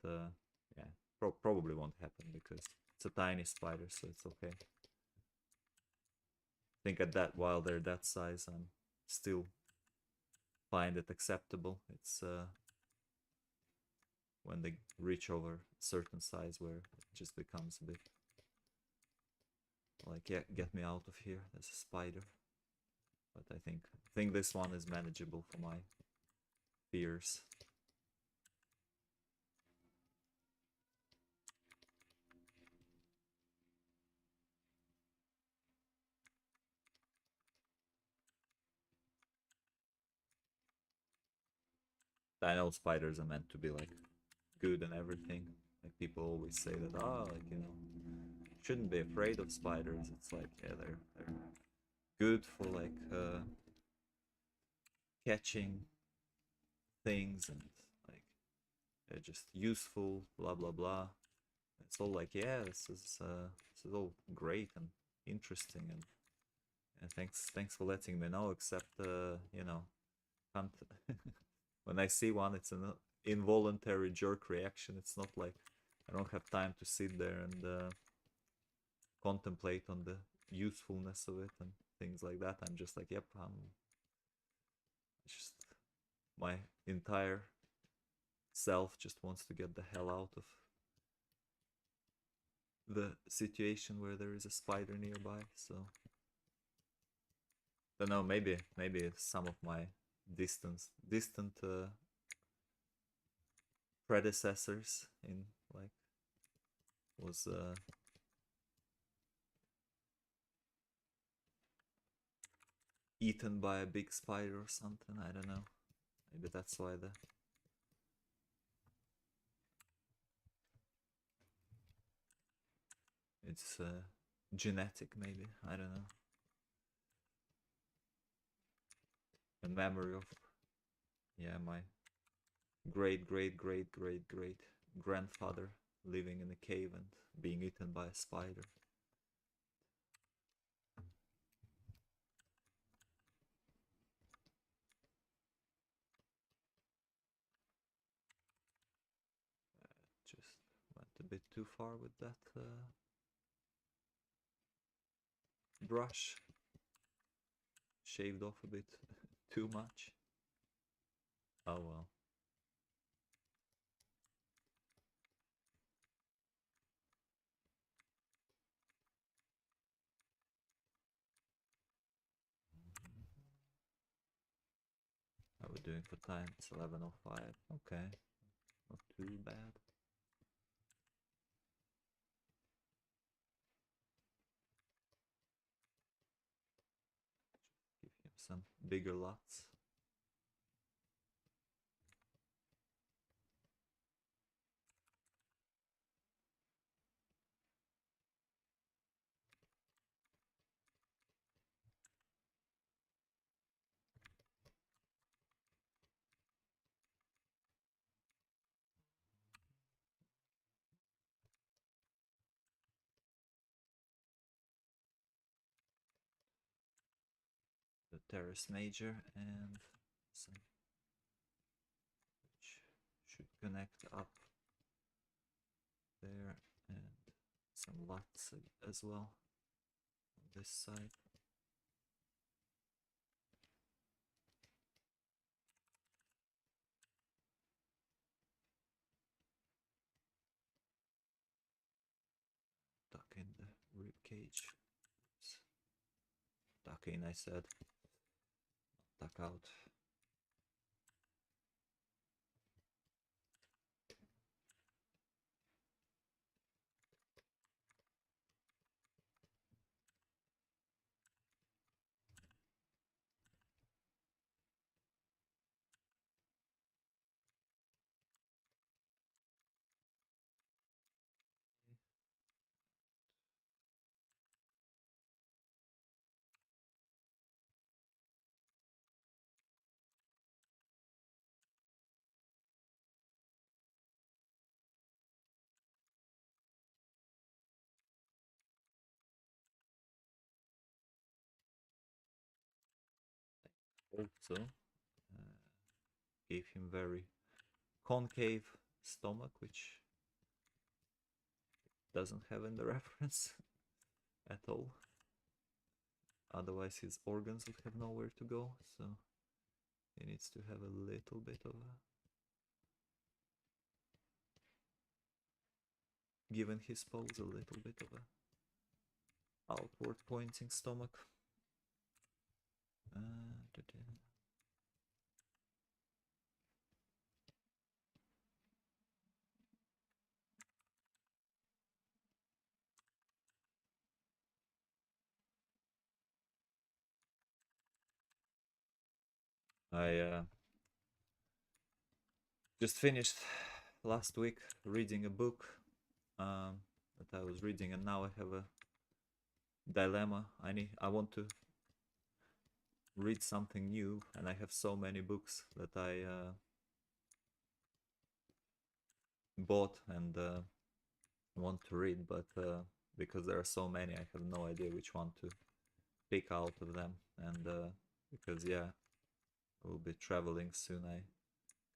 yeah, probably won't happen because it's a tiny spider, so it's okay. I think at that, while they're that size, I'm still find it acceptable. It's when they reach over a certain size where it just becomes a bit like, yeah, get me out of here, there's a spider. But I think this one is manageable for my fears. I know spiders are meant to be like good and everything. Like people always say that, oh, like, you know, shouldn't be afraid of spiders. It's like, yeah, they're good for like catching things and like they're just useful, blah blah blah. It's all like, yeah, this is all great and interesting and thanks for letting me know. Except you know, can't when I see one, it's an involuntary jerk reaction. It's not like I don't have time to sit there and contemplate on the usefulness of it and things like that. I'm just like, yep, just my entire self just wants to get the hell out of the situation where there is a spider nearby. So don't know, maybe some of my distant predecessors in like was eaten by a big spider or something. I don't know. Maybe that's why it's genetic. Maybe, I don't know. A memory of, yeah, my great grandfather living in a cave and being eaten by a spider. Just went a bit too far with that brush. Shaved off a bit too much. Oh well. How are we doing for time? It's 11:05. Okay, not too bad. Give him some bigger lots. teres major and some which should connect up there, and some LUTs as well on this side. Tuck in the rib cage. Tuck in, I said. Tuck out. Also, gave him very concave stomach, which doesn't have in the reference at all. Otherwise his organs would have nowhere to go, so he needs to have a little bit of a... Given his pose, a little bit of a outward pointing stomach. I just finished last week reading a book that I was reading, and now I have a dilemma. I want to read something new, and I have so many books that I bought and want to read, but because there are so many, I have no idea which one to pick out of them. And because yeah, I will be traveling soon, I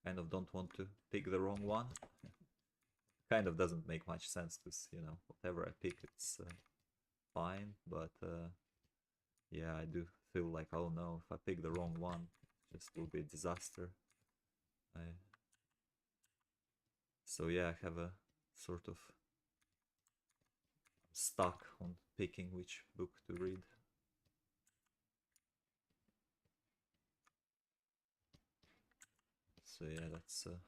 kind of don't want to pick the wrong one. Kind of doesn't make much sense, because you know, whatever I pick, it's fine, but yeah, I do feel like, oh no, if I pick the wrong one, it just will be a disaster. So yeah, I have a sort of stuck on picking which book to read. So yeah, that's a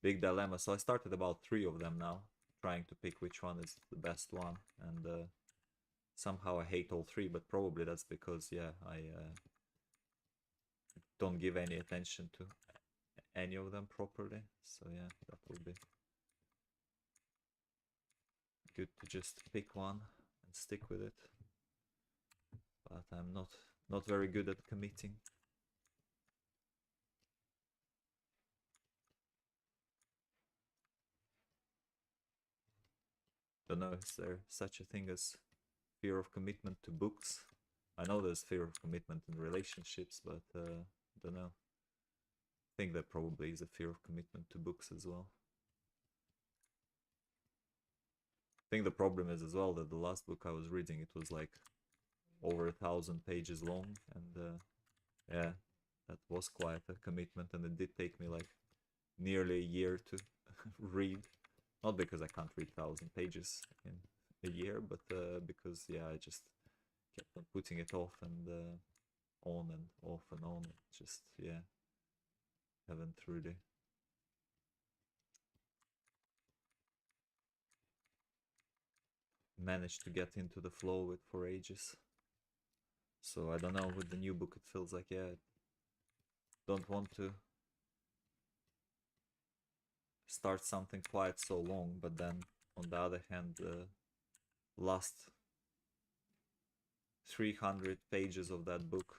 big dilemma. So I started about 3 of them now, trying to pick which one is the best one, and somehow I hate all 3, but probably that's because, yeah, I don't give any attention to any of them properly. So yeah, that will be good to just pick one and stick with it. But I'm not very good at committing. Don't know, is there such a thing as fear of commitment to books? I know there's fear of commitment in relationships, but don't know. I think there probably is a fear of commitment to books as well. I think the problem is as well that the last book I was reading, it was like over 1,000 pages long, and yeah, that was quite a commitment, and it did take me like nearly a year to read. Not because I can't read 1,000 pages in a year, but because yeah, I just kept on putting it off and on and off and on. Just yeah, haven't really managed to get into the flow with for ages. So I don't know, with the new book it feels like, yeah, don't want to start something quite so long, but then on the other hand, the last 300 pages of that book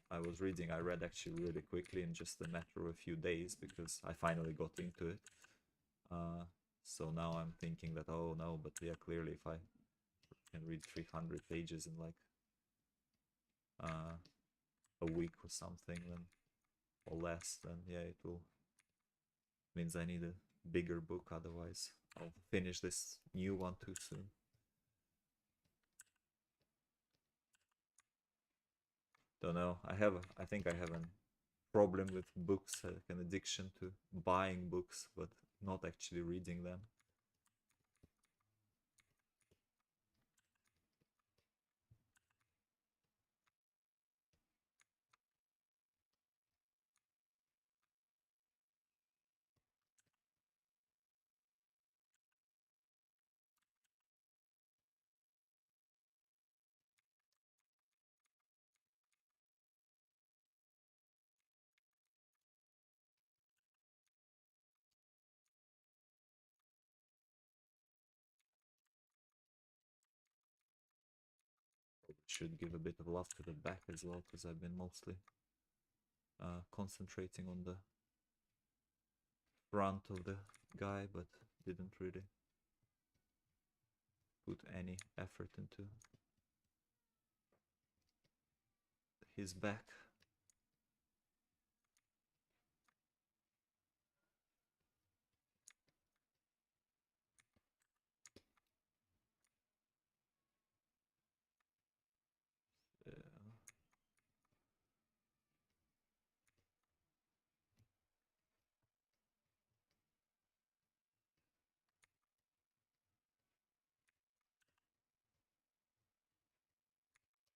I was reading, I read actually really quickly in just a matter of a few days, because I finally got into it. So now I'm thinking that, oh no, but yeah, clearly if I can read 300 pages in like a week or something, then or less, then yeah, it will means I need a bigger book, otherwise I'll finish this new one too soon. Don't know. I think I have a problem with books, like an addiction to buying books, but not actually reading them. Should give a bit of love to the back as well, because I've been mostly concentrating on the front of the guy, but didn't really put any effort into his back.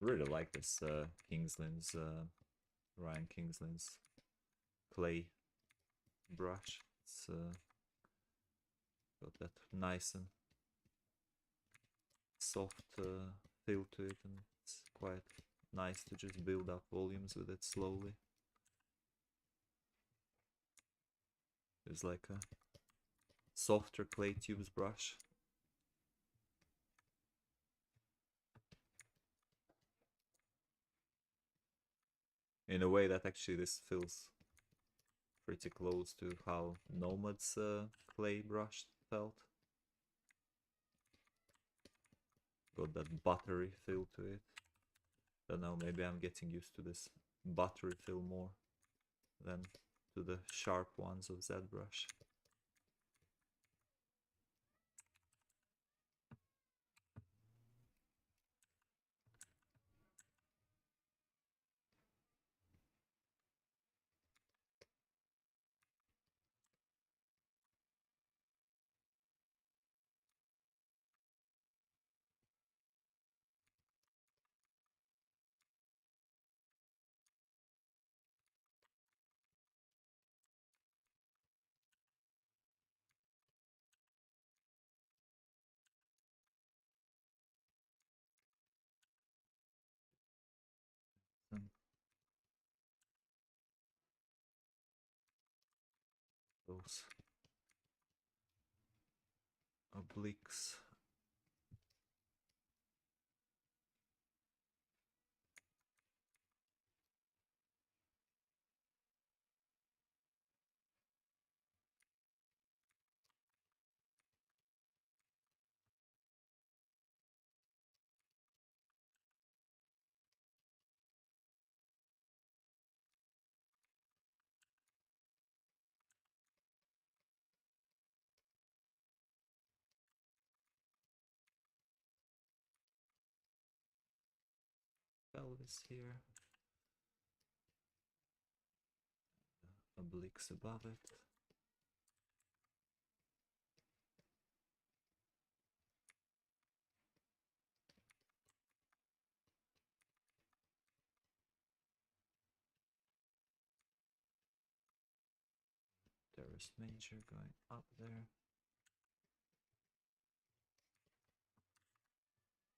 Really like this Kingsland's Ryan Kingsland's clay brush. It's got that nice and soft feel to it, and it's quite nice to just build up volumes with it slowly. There's like a softer clay tubes brush. In a way that actually this feels pretty close to how Nomad's clay brush felt. Got that buttery feel to it. Don't know, maybe I'm getting used to this buttery feel more than to the sharp ones of Zbrush. Those obliques. Pelvis here. Obliques above it. Teres major going up there.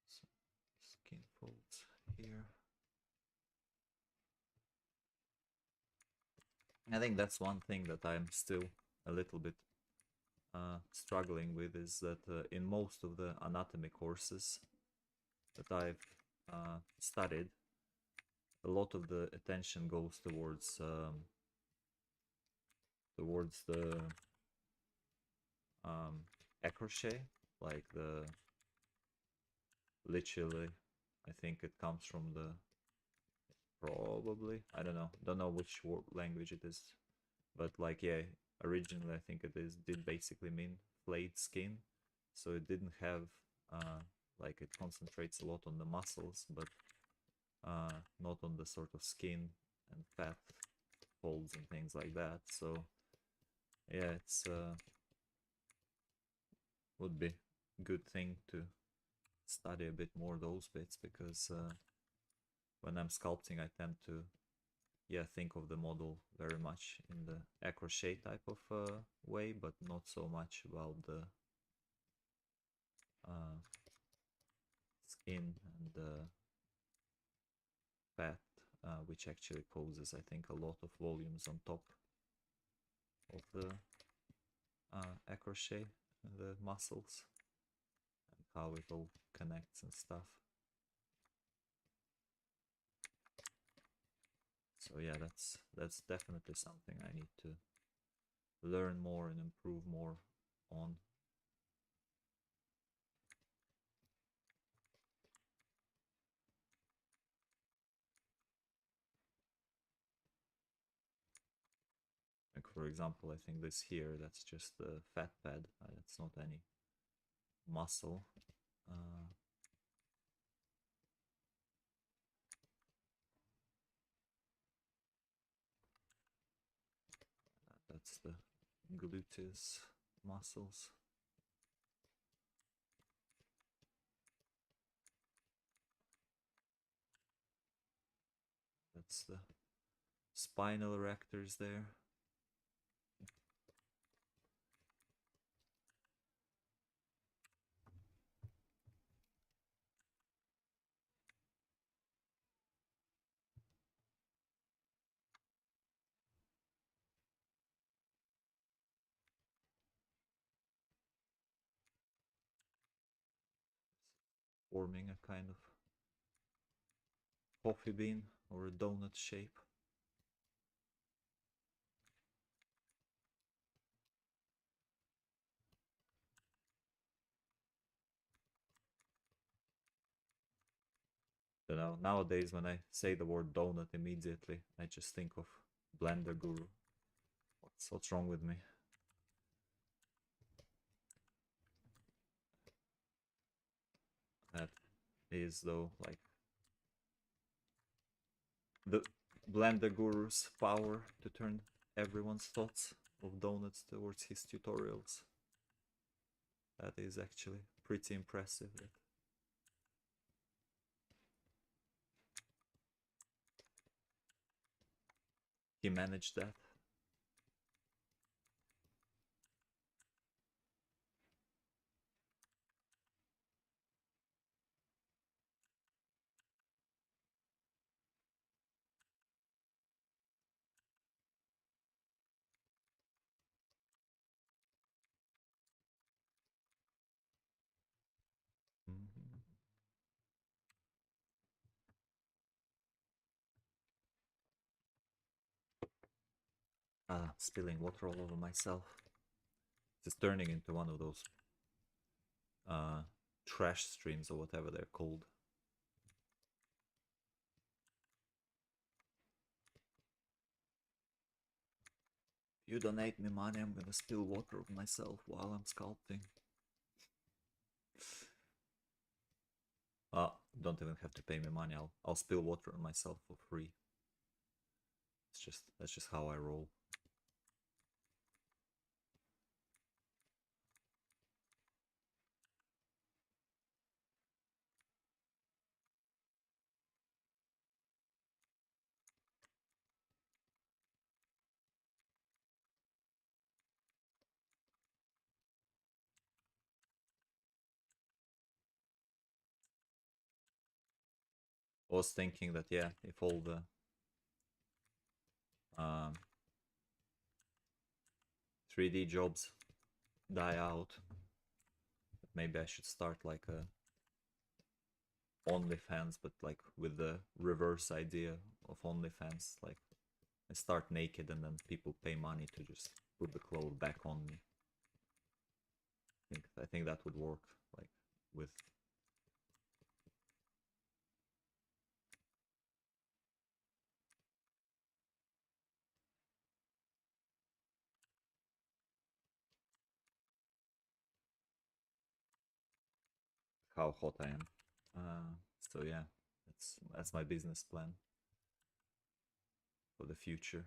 Some skin folds here. I think that's one thing that I'm still a little bit struggling with, is that in most of the anatomy courses that I've studied, a lot of the attention goes towards the accroché, like the literally, I think it comes from the Probably. I don't know. Don't know which language it is. But like, yeah, originally I think did basically mean flayed skin. So it didn't have, like it concentrates a lot on the muscles, but not on the sort of skin and fat folds and things like that. So yeah, it's would be good thing to study a bit more those bits, because when I'm sculpting I tend to think of the model very much in the crochet type of way, but not so much about the uh, skin and the fat, which actually causes, I think, a lot of volumes on top of the crochet and the muscles, and how it all connects and stuff. So yeah, that's definitely something I need to learn more and improve more on. Like for example, I think this here, that's just the fat pad. That's not any muscle. Uh, that's the gluteus muscles. That's the spinal erectors there. Forming a kind of coffee bean or a donut shape. You know, nowadays when I say the word donut immediately, I just think of Blender Guru. What's wrong with me? That is though like the Blender Guru's power to turn everyone's thoughts of donuts towards his tutorials. That is actually pretty impressive. That he managed that. Mm-hmm. Spilling water all over myself. Just turning into one of those trash streams or whatever they're called. If you donate me money, I'm gonna spill water on myself while I'm sculpting. Don't even have to pay me money. I'll spill water on myself for free. That's just how I roll. I was thinking that yeah, if all the um, 3D jobs die out, maybe I should start like a OnlyFans, but like with the reverse idea of OnlyFans. Like I start naked and then people pay money to just put the clothes back on me. I think that would work. Like with how hot I am. So yeah, that's my business plan for the future.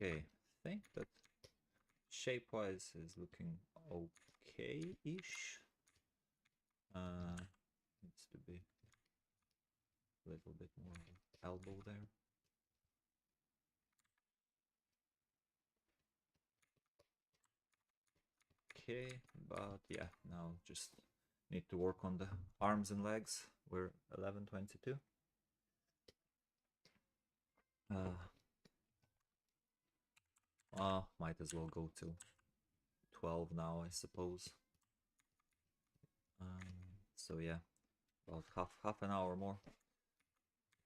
Okay, I think that shape-wise is looking okay-ish. Needs to be a little bit more elbow there. Okay, but yeah, now just need to work on the arms and legs. We're 11:22. Might as well go till 12 now, I suppose. So yeah, about half an hour more.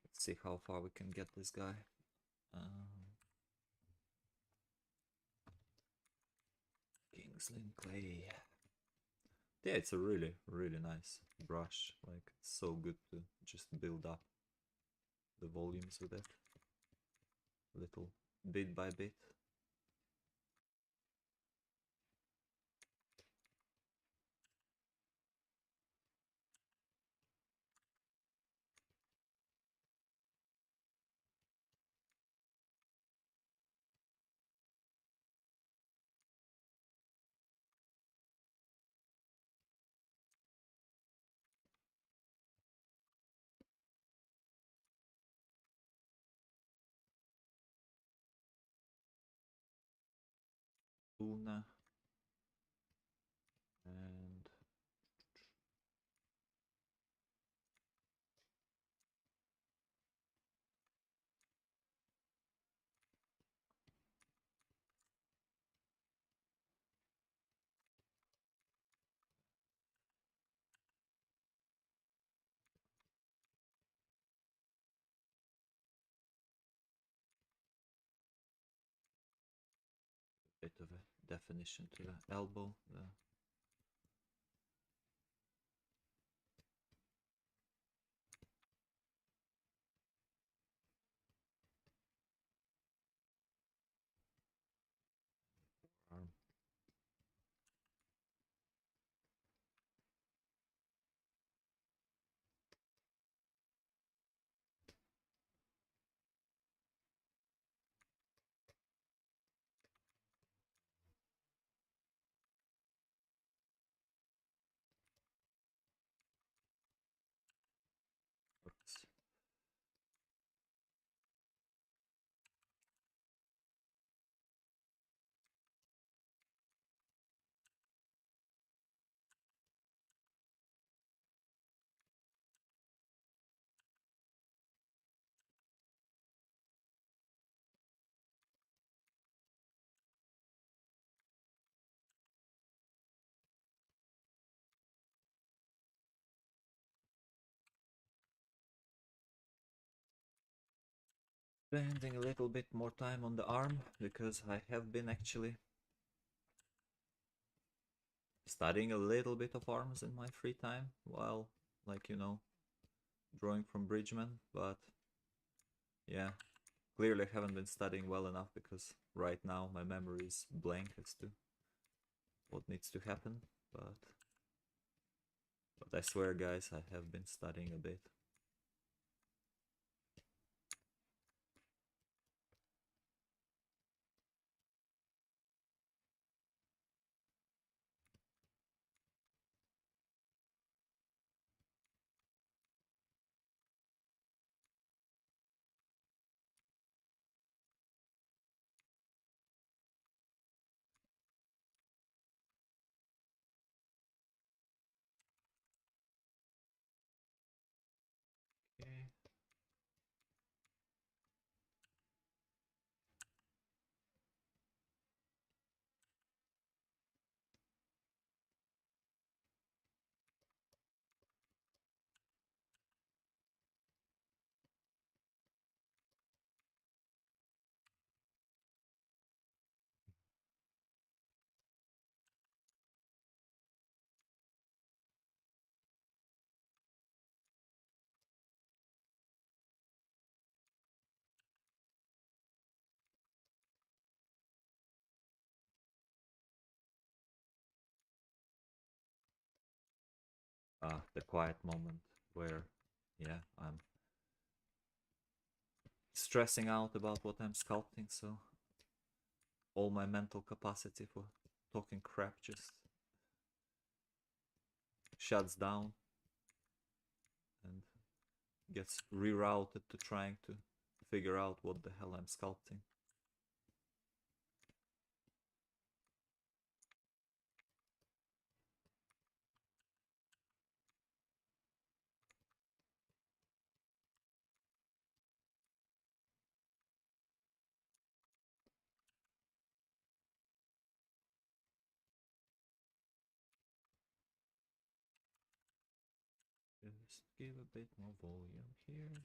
Let's see how far we can get this guy. Kingsland clay. Yeah, it's a really nice brush. Like, it's so good to just build up the volumes with it, little bit by bit. Una and bit of a definition to the elbow. The arm. Works. Spending a little bit more time on the arm because I have been actually studying a little bit of arms in my free time while, like, drawing from Bridgman, but yeah, clearly haven't been studying well enough because right now my memory is blank as to what needs to happen, but I swear, guys, I have been studying a bit. the quiet moment where, yeah, I'm stressing out about what I'm sculpting, so all my mental capacity for talking crap just shuts down and gets rerouted to trying to figure out what the hell I'm sculpting. Just give a bit more volume here.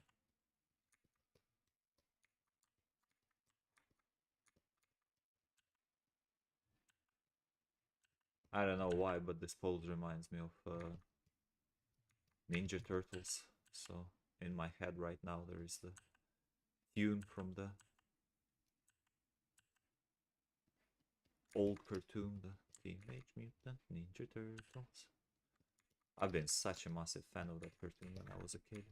I don't know why, but this pose reminds me of Ninja Turtles. So in my head right now there is the tune from the old cartoon, the Teenage Mutant Ninja Turtles. I've been such a massive fan of that cartoon when I was a kid.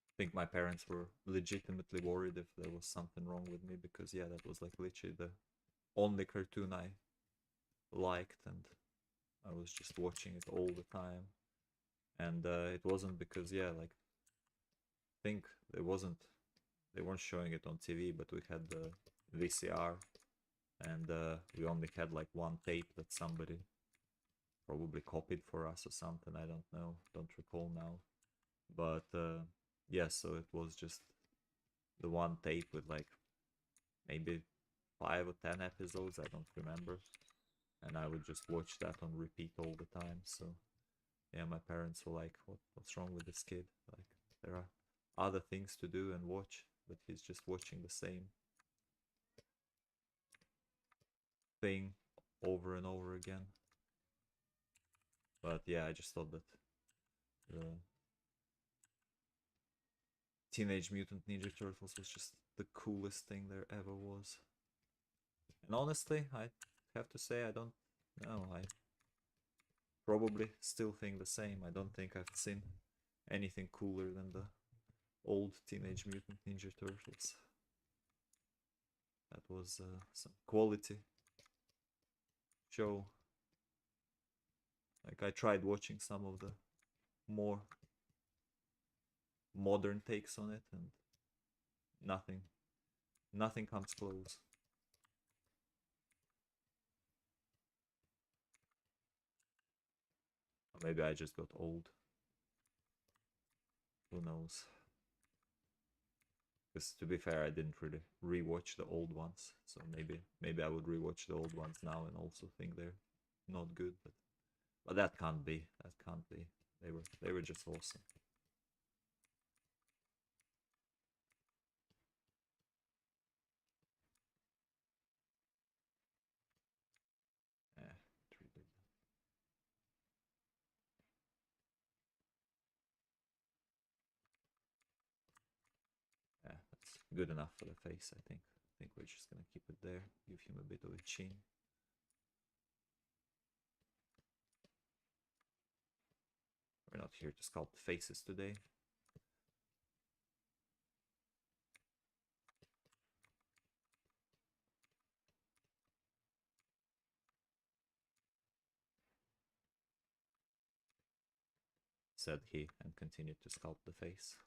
I think my parents were legitimately worried if there was something wrong with me because, yeah, that was like literally the only cartoon I liked, and I was just watching it all the time. And it wasn't because, yeah, like, I think they weren't showing it on TV, but we had the VCR, and we only had like one tape that somebody probably copied for us or something. I don't know, don't recall now. But yeah, so it was just the one tape with like maybe 5 or 10 episodes, I don't remember. And I would just watch that on repeat all the time. So yeah, my parents were like, what's wrong with this kid? Like, there are other things to do and watch, but he's just watching the same thing over and over again. But yeah, I just thought that the Teenage Mutant Ninja Turtles was just the coolest thing there ever was. And honestly, I have to say I don't know. I probably still think the same. I don't think I've seen anything cooler than the old Teenage Mutant Ninja Turtles. That was some quality show. Like, I tried watching some of the more modern takes on it, and nothing comes close. Or maybe I just got old. Who knows? Because to be fair, I didn't really rewatch the old ones, so maybe I would rewatch the old ones now and also think they're not good. But that can't be. That can't be. They were just awesome. Yeah, really, yeah, that's good enough for the face. I think we're just gonna keep it there. Give him a bit of a chin. We're not here to sculpt faces today. Said he, and continued to sculpt the face.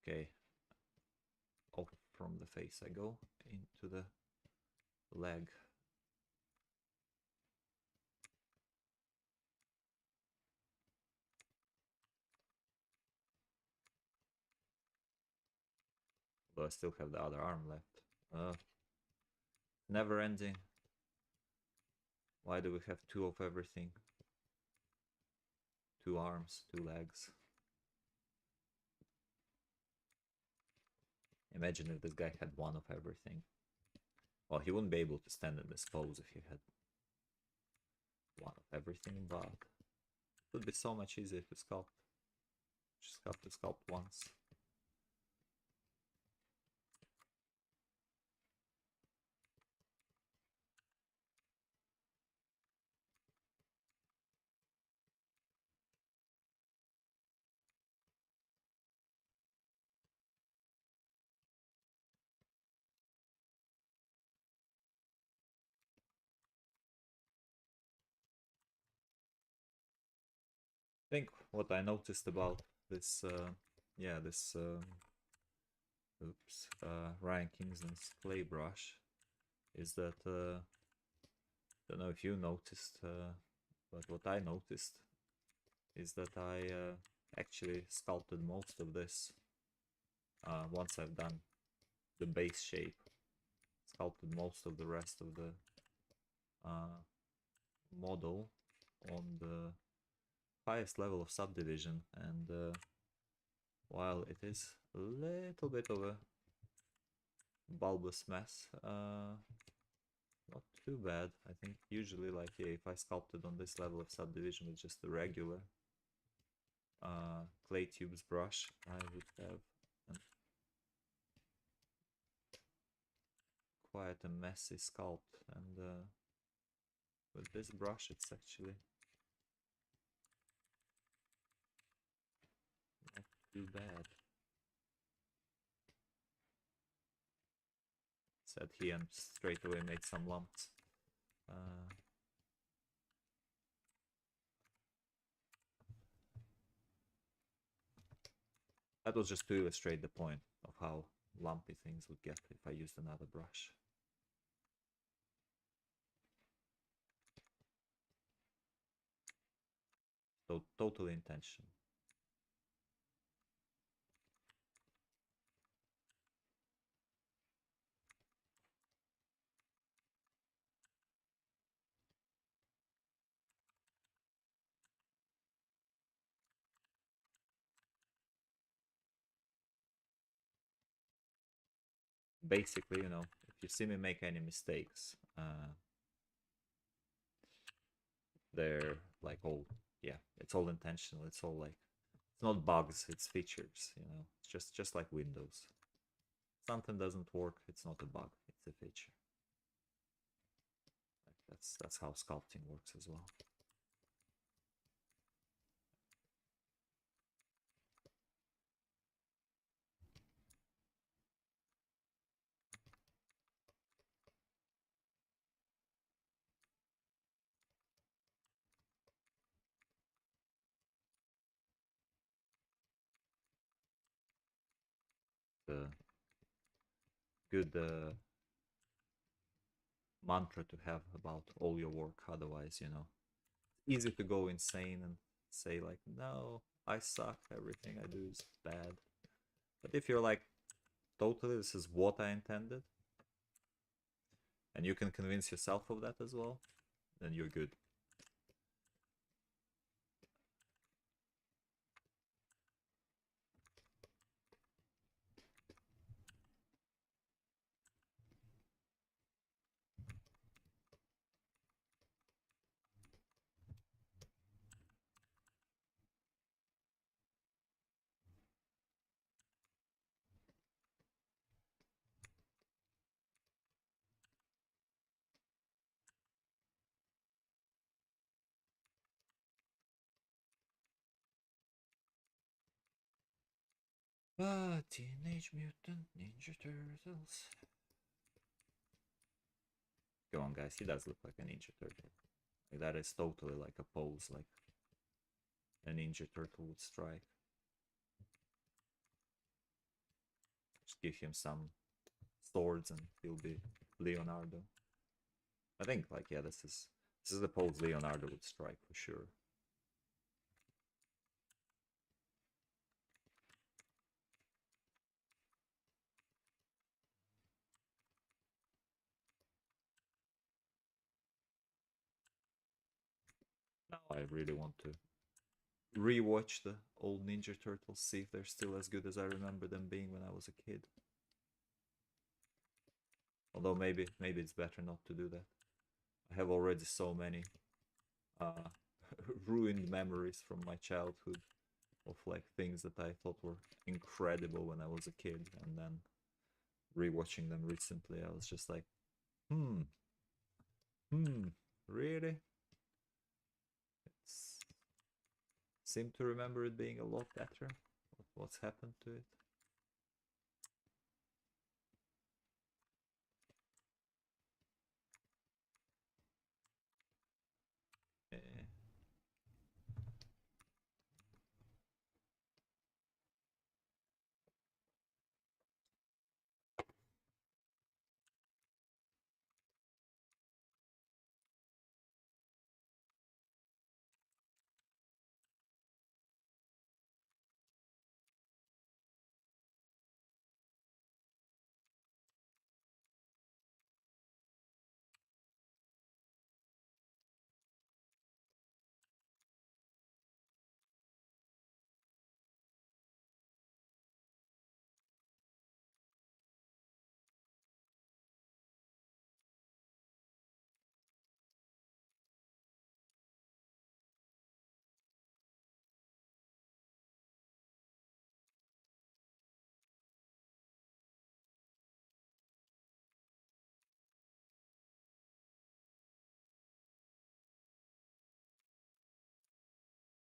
Okay, off from the face I go, into the leg. But I still have the other arm left. Never ending. Why do we have two of everything? 2 arms, 2 legs. Imagine if this guy had one of everything. Well, he wouldn't be able to stand in this pose if he had one of everything, but it would be so much easier to sculpt. Just have to sculpt once. I think what I noticed about this, yeah, this, Ryan Kingston's clay brush is that, don't know if you noticed, but what I noticed is that I actually sculpted most of this once I've done the base shape, sculpted most of the rest of the model on the highest level of subdivision, and while it is a little bit of a bulbous mess, not too bad. I think usually, like, yeah, if I sculpted on this level of subdivision with just the regular clay tubes brush, I would have quite a messy sculpt, and with this brush it's actually not too bad. Said he, and straight away made some lumps. That was just to illustrate the point of how lumpy things would get if I used another brush. So totally intentional. Basically, you know, if you see me make any mistakes, they're like all, yeah, it's all intentional. It's all like, it's not bugs, it's features, you know. It's just like Windows. Something doesn't work, it's not a bug, it's a feature. Like that's how sculpting works as well. The good mantra to have about all your work, otherwise, you know, easy to go insane and say like, no, I suck, everything I do is bad. But if you're like, totally, this is what I intended, and you can convince yourself of that as well, then you're good. Teenage Mutant Ninja Turtles. Go on, guys, he does look like a Ninja Turtle. Like, that is totally like a pose, like a Ninja Turtle would strike. Just give him some swords and he'll be Leonardo. I think, like, yeah, this is the pose Leonardo would strike for sure. Now I really want to rewatch the old Ninja Turtles, see if they're still as good as I remember them being when I was a kid. Although maybe it's better not to do that. I have already so many ruined memories from my childhood of like things that I thought were incredible when I was a kid, and then rewatching them recently, I was just like, hmm, really? It's seem to remember it being a lot better. What's happened to it? Eh,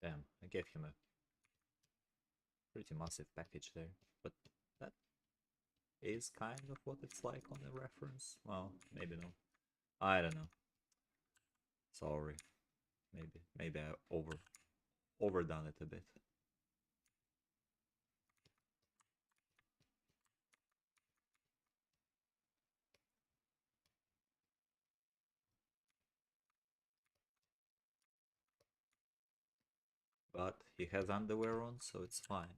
damn, I gave him a pretty massive package there, but that is kind of what it's like on the reference. Well, maybe no. I don't know. Sorry. Maybe I overdone it a bit. But he has underwear on, so it's fine.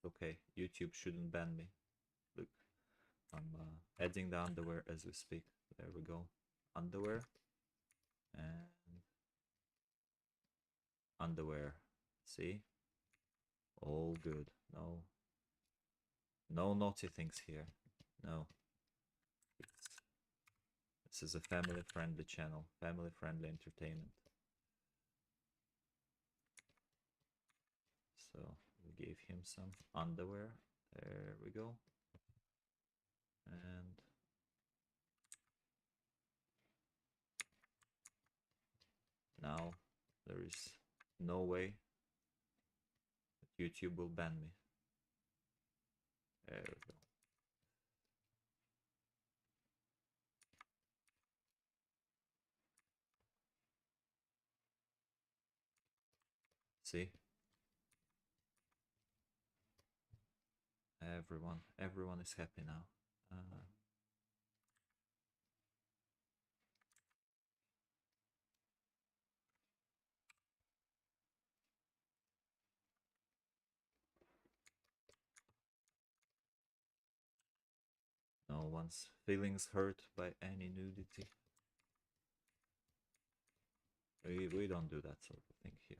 Okay, YouTube shouldn't ban me. Look, I'm adding the underwear as we speak. There we go. Underwear and underwear. See? All good. No naughty things here. No. This is a family-friendly channel. Family-friendly entertainment. So we gave him some underwear. There we go. And now there is no way that YouTube will ban me. There we go. See? Everyone is happy now. No one's feelings hurt by any nudity. We don't do that sort of thing here.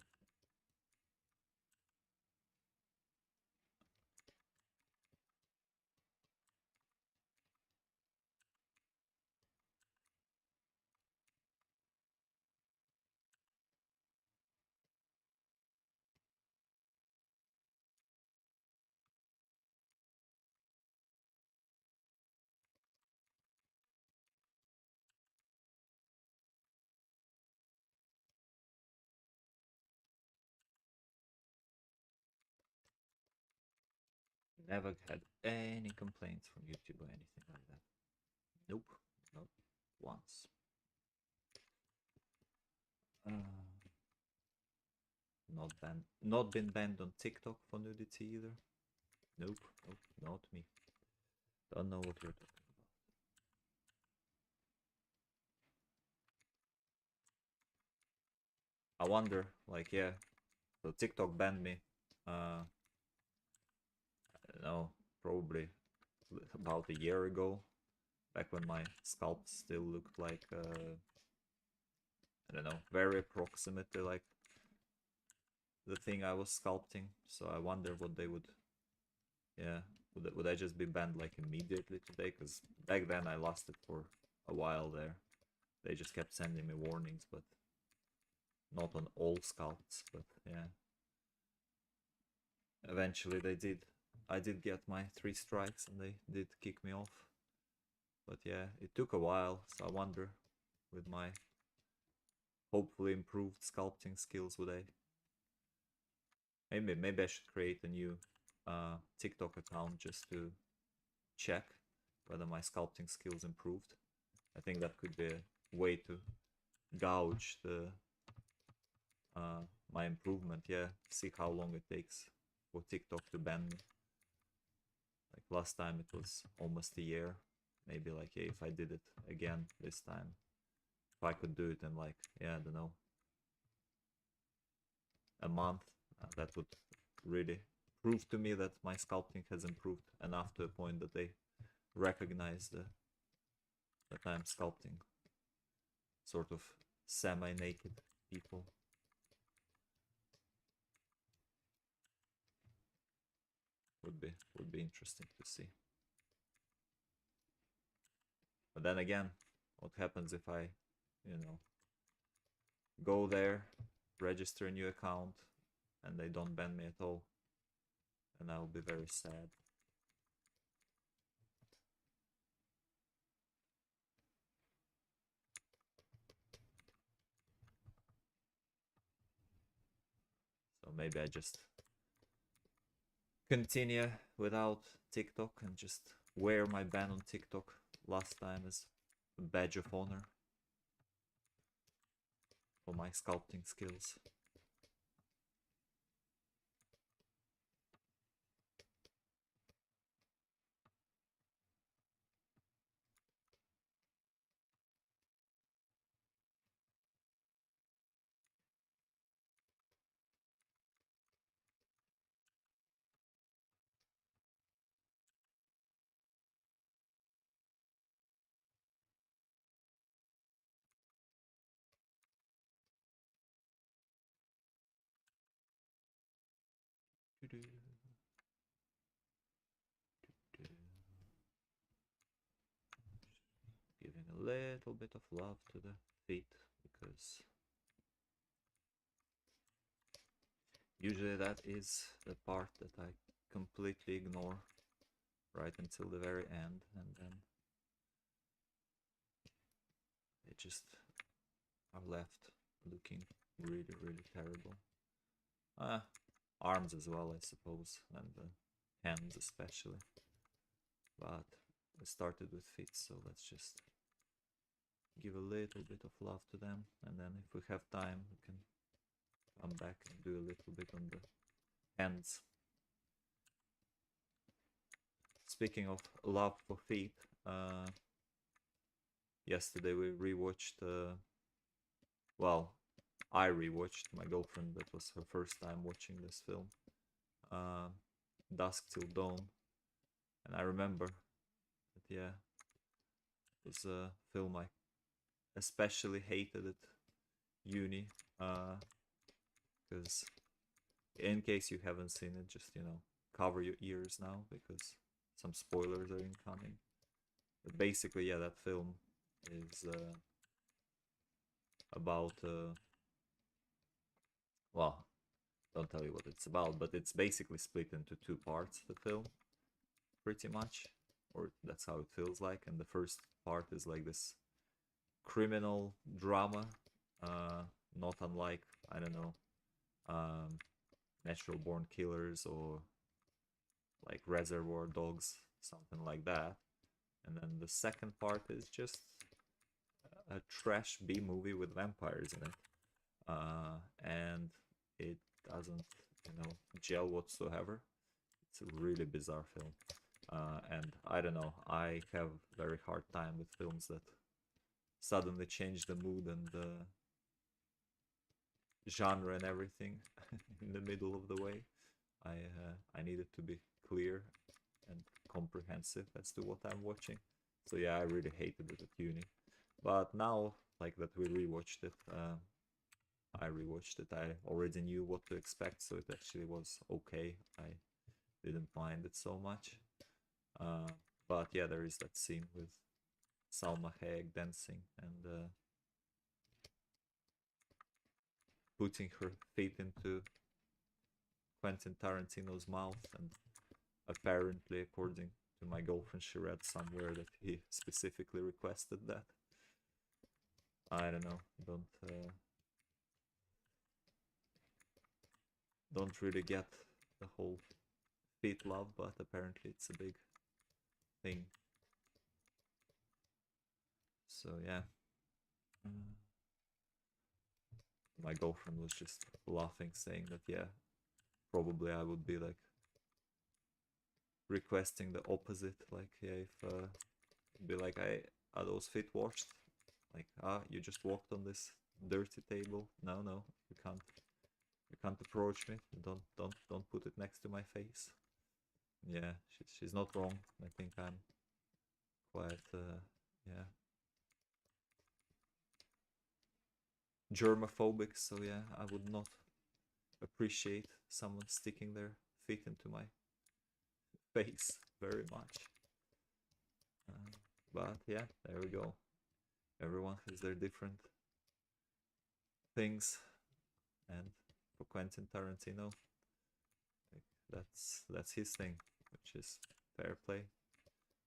Never had any complaints from YouTube or anything like that. Nope, not once. Not been banned on TikTok for nudity either. Nope, not me. Don't know what you're talking about. I wonder, like, yeah, so TikTok banned me. I don't know, probably about a year ago, back when my sculpt still looked like, I don't know, very approximately like the thing I was sculpting. So I wonder what they would, yeah, would I just be banned like immediately today? Because back then I lasted for a while there. They just kept sending me warnings, but not on all sculpts, but yeah. eventually they did. I did get my 3 strikes and they did kick me off. But yeah, it took a while, so I wonder with my hopefully improved sculpting skills would I maybe I should create a new TikTok account just to check whether my sculpting skills improved. I think that could be a way to gauge the my improvement. Yeah, see how long it takes for TikTok to ban me. Like last time it was almost a year. Maybe like yeah, if I did it again this time, if I could do it in like yeah, I don't know, a month, that would really prove to me that my sculpting has improved enough to a point that they recognize that I'm sculpting sort of semi-naked people. Would be interesting to see. But then again, what happens if I, you know, go there, register a new account, and they don't ban me at all? And I will be very sad. So maybe I just continue without TikTok and just wear my ban on TikTok last time as a badge of honor for my sculpting skills. Giving a little bit of love to the feet because usually that is the part that I completely ignore right until the very end, and then they just are left looking really, really terrible. Arms as well, I suppose, and the hands especially. But we started with feet, so let's just give a little bit of love to them, and then if we have time, we can come back and do a little bit on the hands. Speaking of love for feet, yesterday we rewatched, well, I rewatched, my girlfriend, that was her first time watching this film, Dusk Till Dawn, and I remember that, yeah, it was a film I especially hated at uni, because in case you haven't seen it, just, you know, cover your ears now, because some spoilers are incoming. But basically, yeah, that film is about, well, don't tell you what it's about, but it's basically split into 2 parts, the film, pretty much, or that's how it feels like. And the first part is like this criminal drama, not unlike, I don't know, Natural Born Killers or like Reservoir Dogs, something like that. And then the second part is just a trash B movie with vampires in it, and it doesn't, you know, gel whatsoever. It's a really bizarre film, and I don't know. I have very hard time with films that suddenly change the mood and the genre and everything in the middle of the way. I need it to be clear and comprehensive as to what I'm watching. So yeah, I really hated it at uni. But now, like that we rewatched it, I rewatched it. I already knew what to expect, so it actually was okay. I didn't mind it so much. Uh, but yeah, there is that scene with Salma Hayek dancing and putting her feet into Quentin Tarantino's mouth, and apparently, according to my girlfriend, she read somewhere that he specifically requested that. I don't know. Don't really get the whole feet love, but apparently it's a big thing. So yeah. My girlfriend was just laughing, saying that yeah, probably I would be like requesting the opposite. Like yeah, if be like, are those feet washed? Like, you just walked on this dirty table. No, you can't approach me. Don't put it next to my face. Yeah, she's not wrong. I think I'm quite yeah, germophobic. So yeah, I would not appreciate someone sticking their feet into my face very much. But yeah, there we go. Everyone has their different things, and for Quentin Tarantino, like, that's his thing, which is fair play.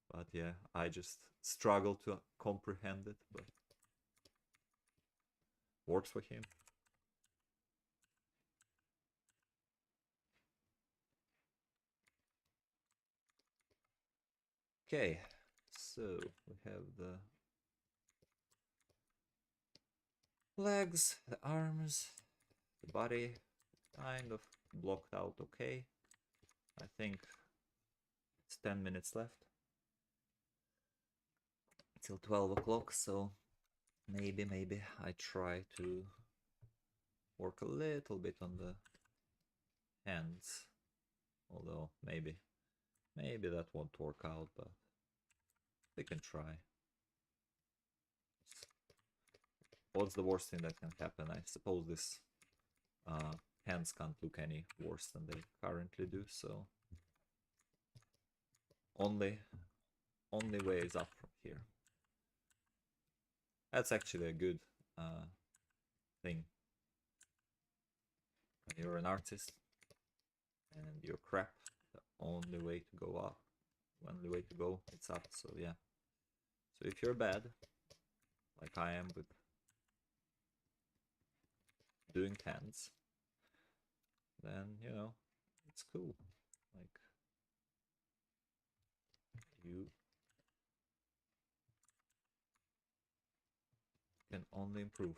But yeah, I just struggle to comprehend it, but works for him. Okay, so we have the legs, the arms, the body kind of blocked out okay. I think it's 10 minutes left till 12 o'clock, so maybe I try to work a little bit on the hands, although maybe that won't work out, but we can try. What's the worst thing that can happen? I suppose this hands can't look any worse than they currently do, so only way is up from here. That's actually a good thing. When you're an artist and you're crap, the only way to go up, only way to go, it's up. So yeah. So if you're bad, like I am with doing hands, then you know it's cool. Like you can only improve.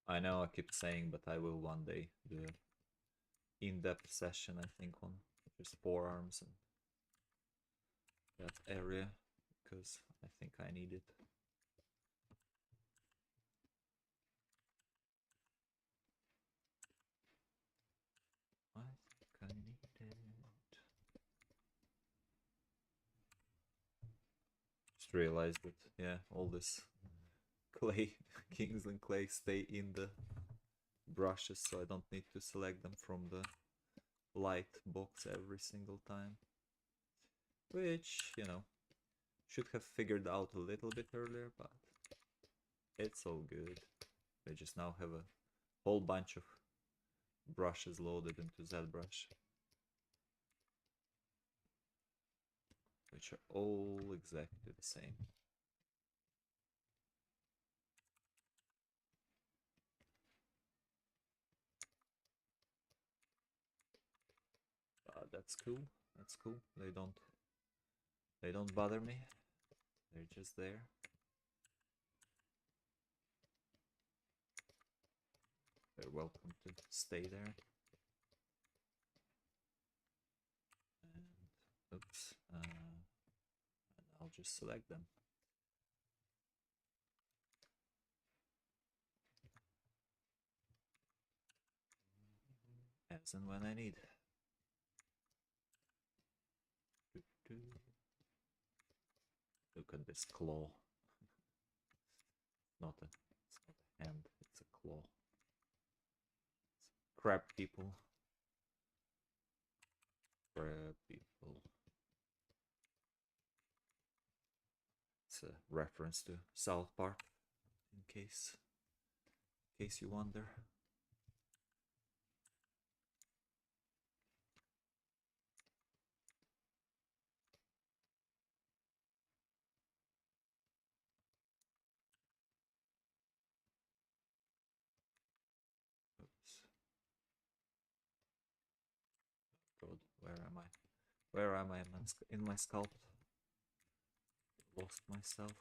I know I keep saying, but I will one day do an in-depth session, I think, on just forearms and that area, because I think I need it. I think I need it. Just realized that, yeah, all this clay, Kingsland clay, stay in the brushes, so I don't need to select them from the light box every single time. Which, you know, should have figured out a little bit earlier, but it's all good. I just now have a whole bunch of brushes loaded into Zbrush, which are all exactly the same. That's cool. That's cool. They don't bother me. They're just there. They're welcome to stay there. And oops, and I'll just select them. As and when I need. Look at this claw. It's not a hand. crab people. Crab people. It's a reference to South Park, in case you wonder. Oops. God, where am I? Where am I in my sculpt? Lost myself.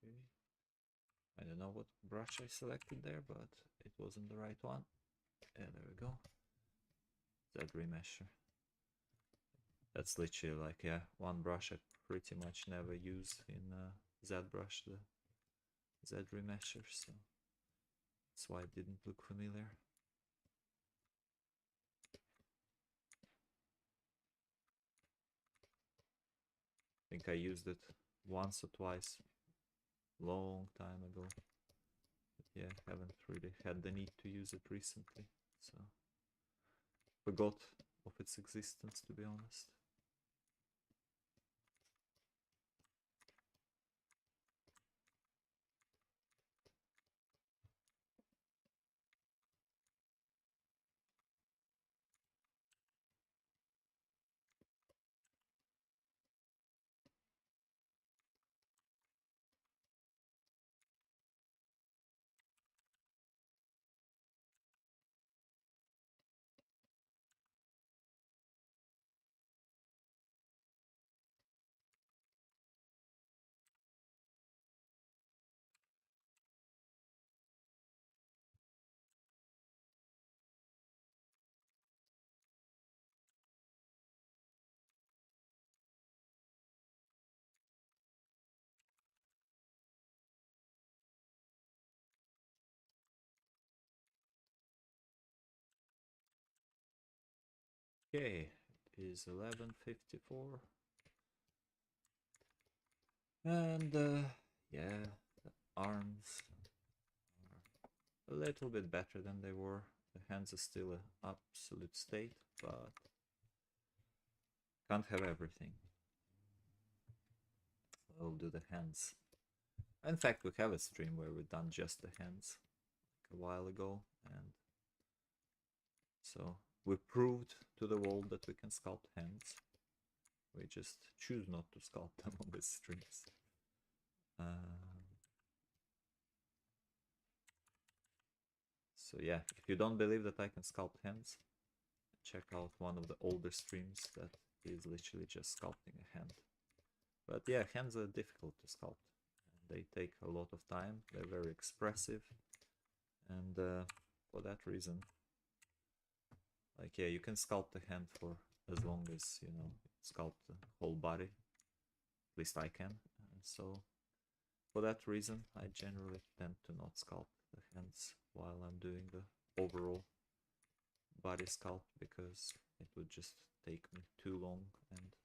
Okay. I don't know what brush I selected there, but it wasn't the right one. Yeah, there we go. That remesher. That's literally like, yeah, one brush I pretty much never use in Zbrush, the Z remesher, so that's why it didn't look familiar. I think I used it once or twice, long time ago. But yeah, haven't really had the need to use it recently, so forgot of its existence, to be honest. Okay, it is 11:54. And yeah, the arms are a little bit better than they were. The hands are still an absolute state, but can't have everything. We'll do the hands. In fact, we have a stream where we've done just the hands like a while ago, and so we proved to the world that we can sculpt hands. We just choose not to sculpt them on these streams. So yeah, if you don't believe that I can sculpt hands, check out one of the older streams that is literally just sculpting a hand. But yeah, hands are difficult to sculpt. They take a lot of time, they're very expressive, and for that reason, like yeah, you can sculpt a hand for as long as, you know, sculpt the whole body. At least I can. And so for that reason, I generally tend to not sculpt the hands while I'm doing the overall body sculpt, because it would just take me too long, and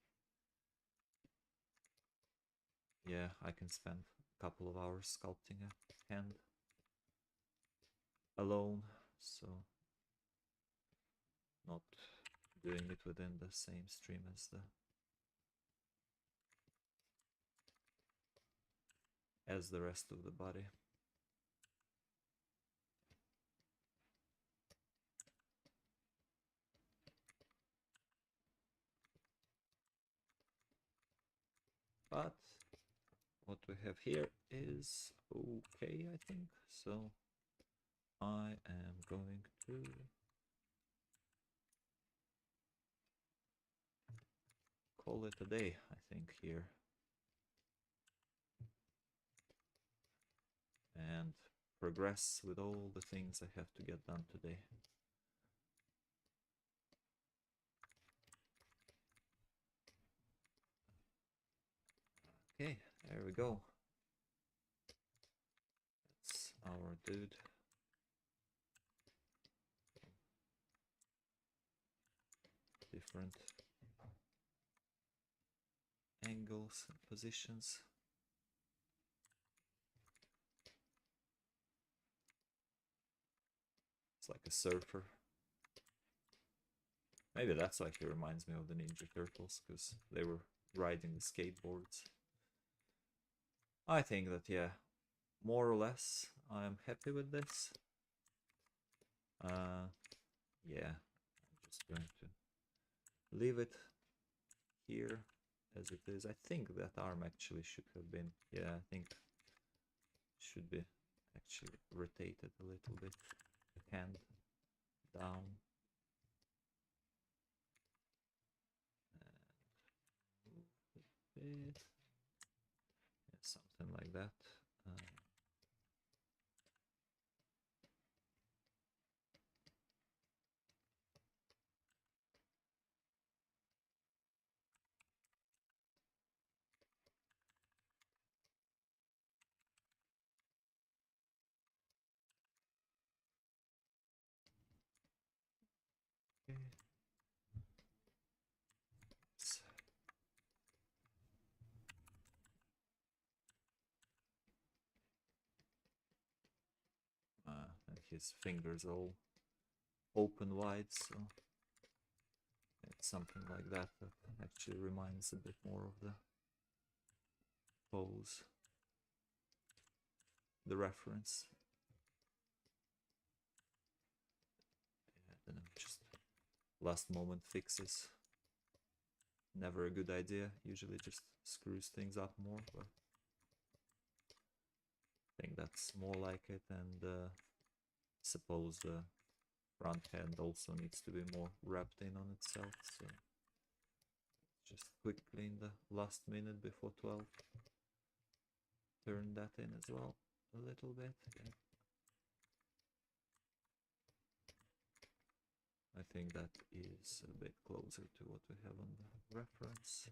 yeah, I can spend a couple of hours sculpting a hand alone, so not doing it within the same stream as the rest of the body. but what we have here is okay, I think. So I am going to call it a day, I think, here. And progress with all the things I have to get done today. Okay, there we go. That's our dude. Different angles and positions. It's like a surfer. Maybe that's why he reminds me of the Ninja Turtles, because they were riding the skateboards. I think that, yeah, more or less, I'm happy with this. Yeah, I'm just going to leave it here as it is. I think that arm actually should have been, yeah, I think should be actually rotated a little bit. Hand down. And move it. Yeah, something like that. Okay. And his fingers all open wide, so it's something like that that actually reminds a bit more of the pose, the reference. Yeah, I don't know, just last moment fixes. Never a good idea, usually just screws things up more, but I think that's more like it, and suppose the front hand also needs to be more wrapped in on itself, so just quickly in the last minute before 12 turn that in as well a little bit. Yeah. I think that is a bit closer to what we have on the reference.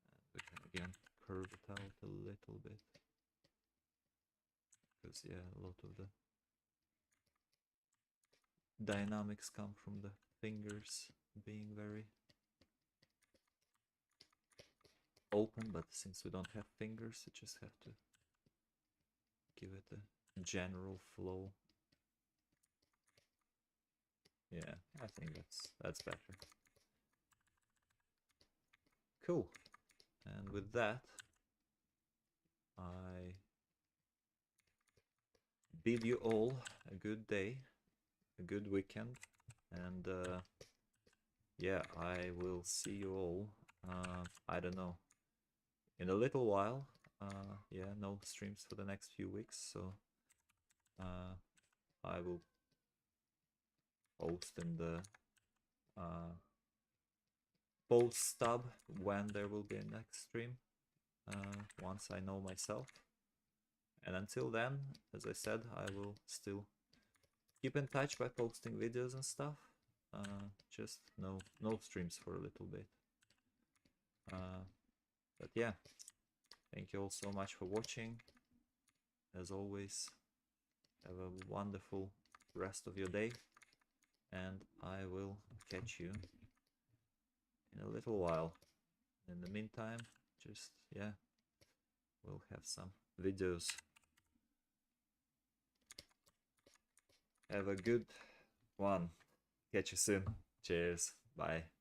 And we can again curve it out a little bit, because yeah, a lot of the dynamics come from the fingers being very open, but since we don't have fingers, we just have to give it a general flow. Yeah, I think that's better. Cool. And with that, I bid you all a good day, a good weekend, and yeah, I will see you all, I don't know, in a little while. Yeah, no streams for the next few weeks, so I will post in the post stub when there will be a next stream, once I know myself. And until then, as I said, I will still keep in touch by posting videos and stuff. Just no streams for a little bit. But yeah, thank you all so much for watching. As always, have a wonderful rest of your day, and I will catch you in a little while. In the meantime, just, yeah, we'll have some videos. Have a good one. Catch you soon. Cheers. Bye.